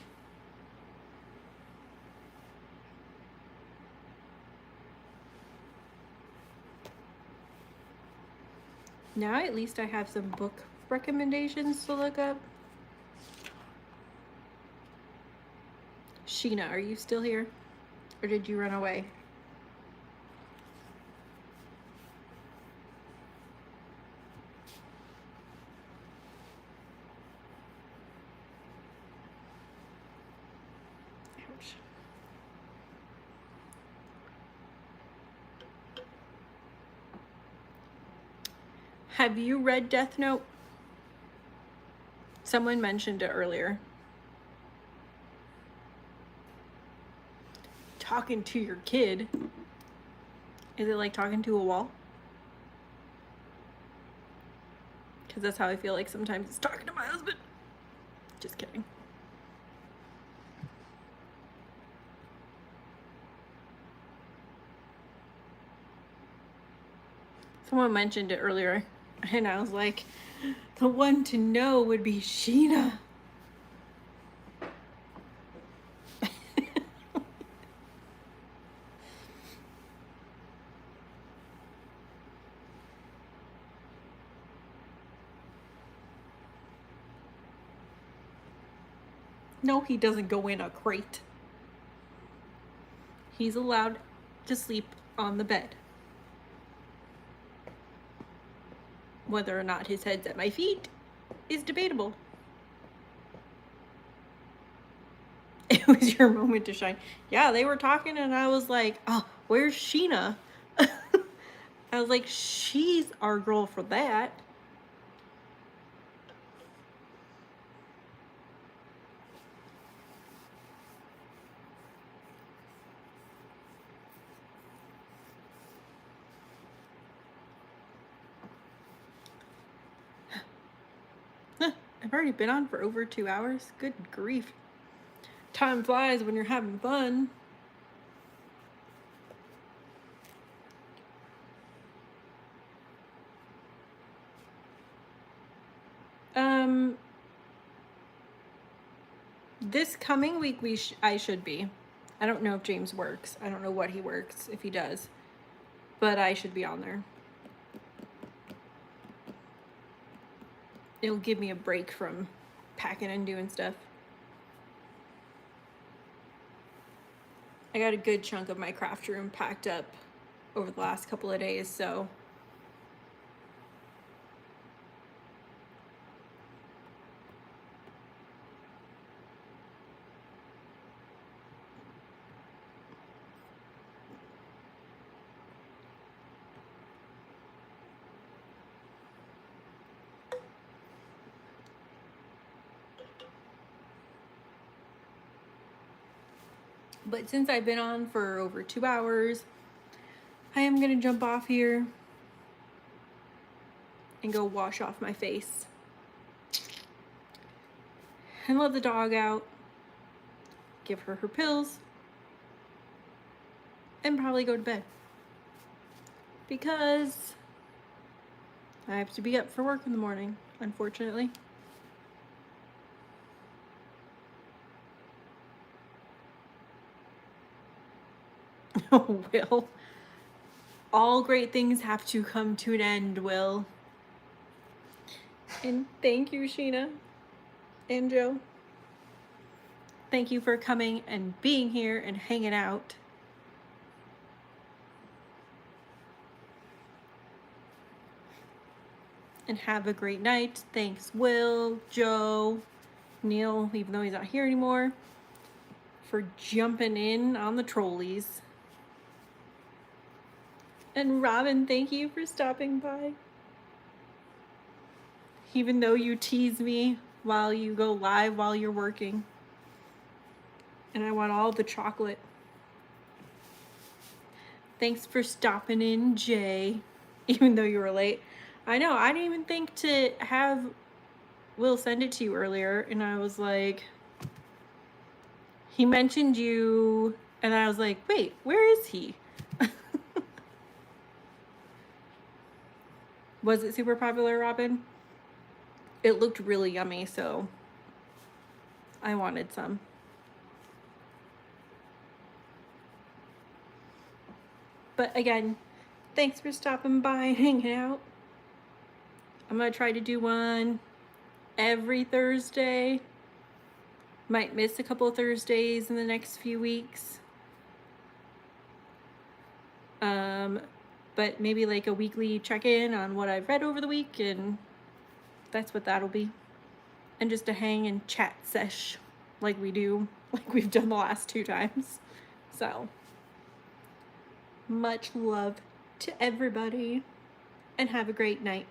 Now at least I have some book recommendations to look up. Sheena, are you still here? Or did you run away? Ouch. Have you read Death Note? Someone mentioned it earlier. Talking to your kid. Is it like talking to a wall? Because that's how I feel like sometimes it's talking to my husband. Just kidding. Someone mentioned it earlier, and I was like, the one to know would be Sheena. No, he doesn't go in a crate. He's allowed to sleep on the bed. Whether or not his head's at my feet is debatable. It was your moment to shine. Yeah, they were talking and I was like, oh, where's Sheena? I was like, she's our girl for that. I've already been on for over 2 hours. Good grief. Time flies when you're having fun. This coming week I should be. I don't know if James works. I don't know what he works, if he does. But I should be on there. It'll give me a break from packing and doing stuff. I got a good chunk of my craft room packed up over the last couple of days, so but since I've been on for over 2 hours, I am gonna jump off here and go wash off my face and let the dog out, give her her pills, and probably go to bed because I have to be up for work in the morning, unfortunately. Oh, Will. All great things have to come to an end, Will. And thank you, Sheena and Joe. Thank you for coming and being here and hanging out. and have a great night. Thanks, Will, Joe, Neil, even though he's not here anymore, for jumping in on the trolleys. And Robin, thank you for stopping by. Even though you tease me while you go live while you're working. And I want all the chocolate. Thanks for stopping in, Jay. Even though you were late. I know, I didn't even think to have Will send it to you earlier. And I was like, he mentioned you. And I was like, wait, where is he? Was it super popular, Robin? It looked really yummy, so I wanted some. But again, thanks for stopping by and hanging out. I'm going to try to do one every Thursday. Might miss a couple of Thursdays in the next few weeks. But maybe like a weekly check-in on what I've read over the week, and that's what that'll be. And just a hang and chat sesh like we do, like we've done the last 2 times. So, much love to everybody, and have a great night.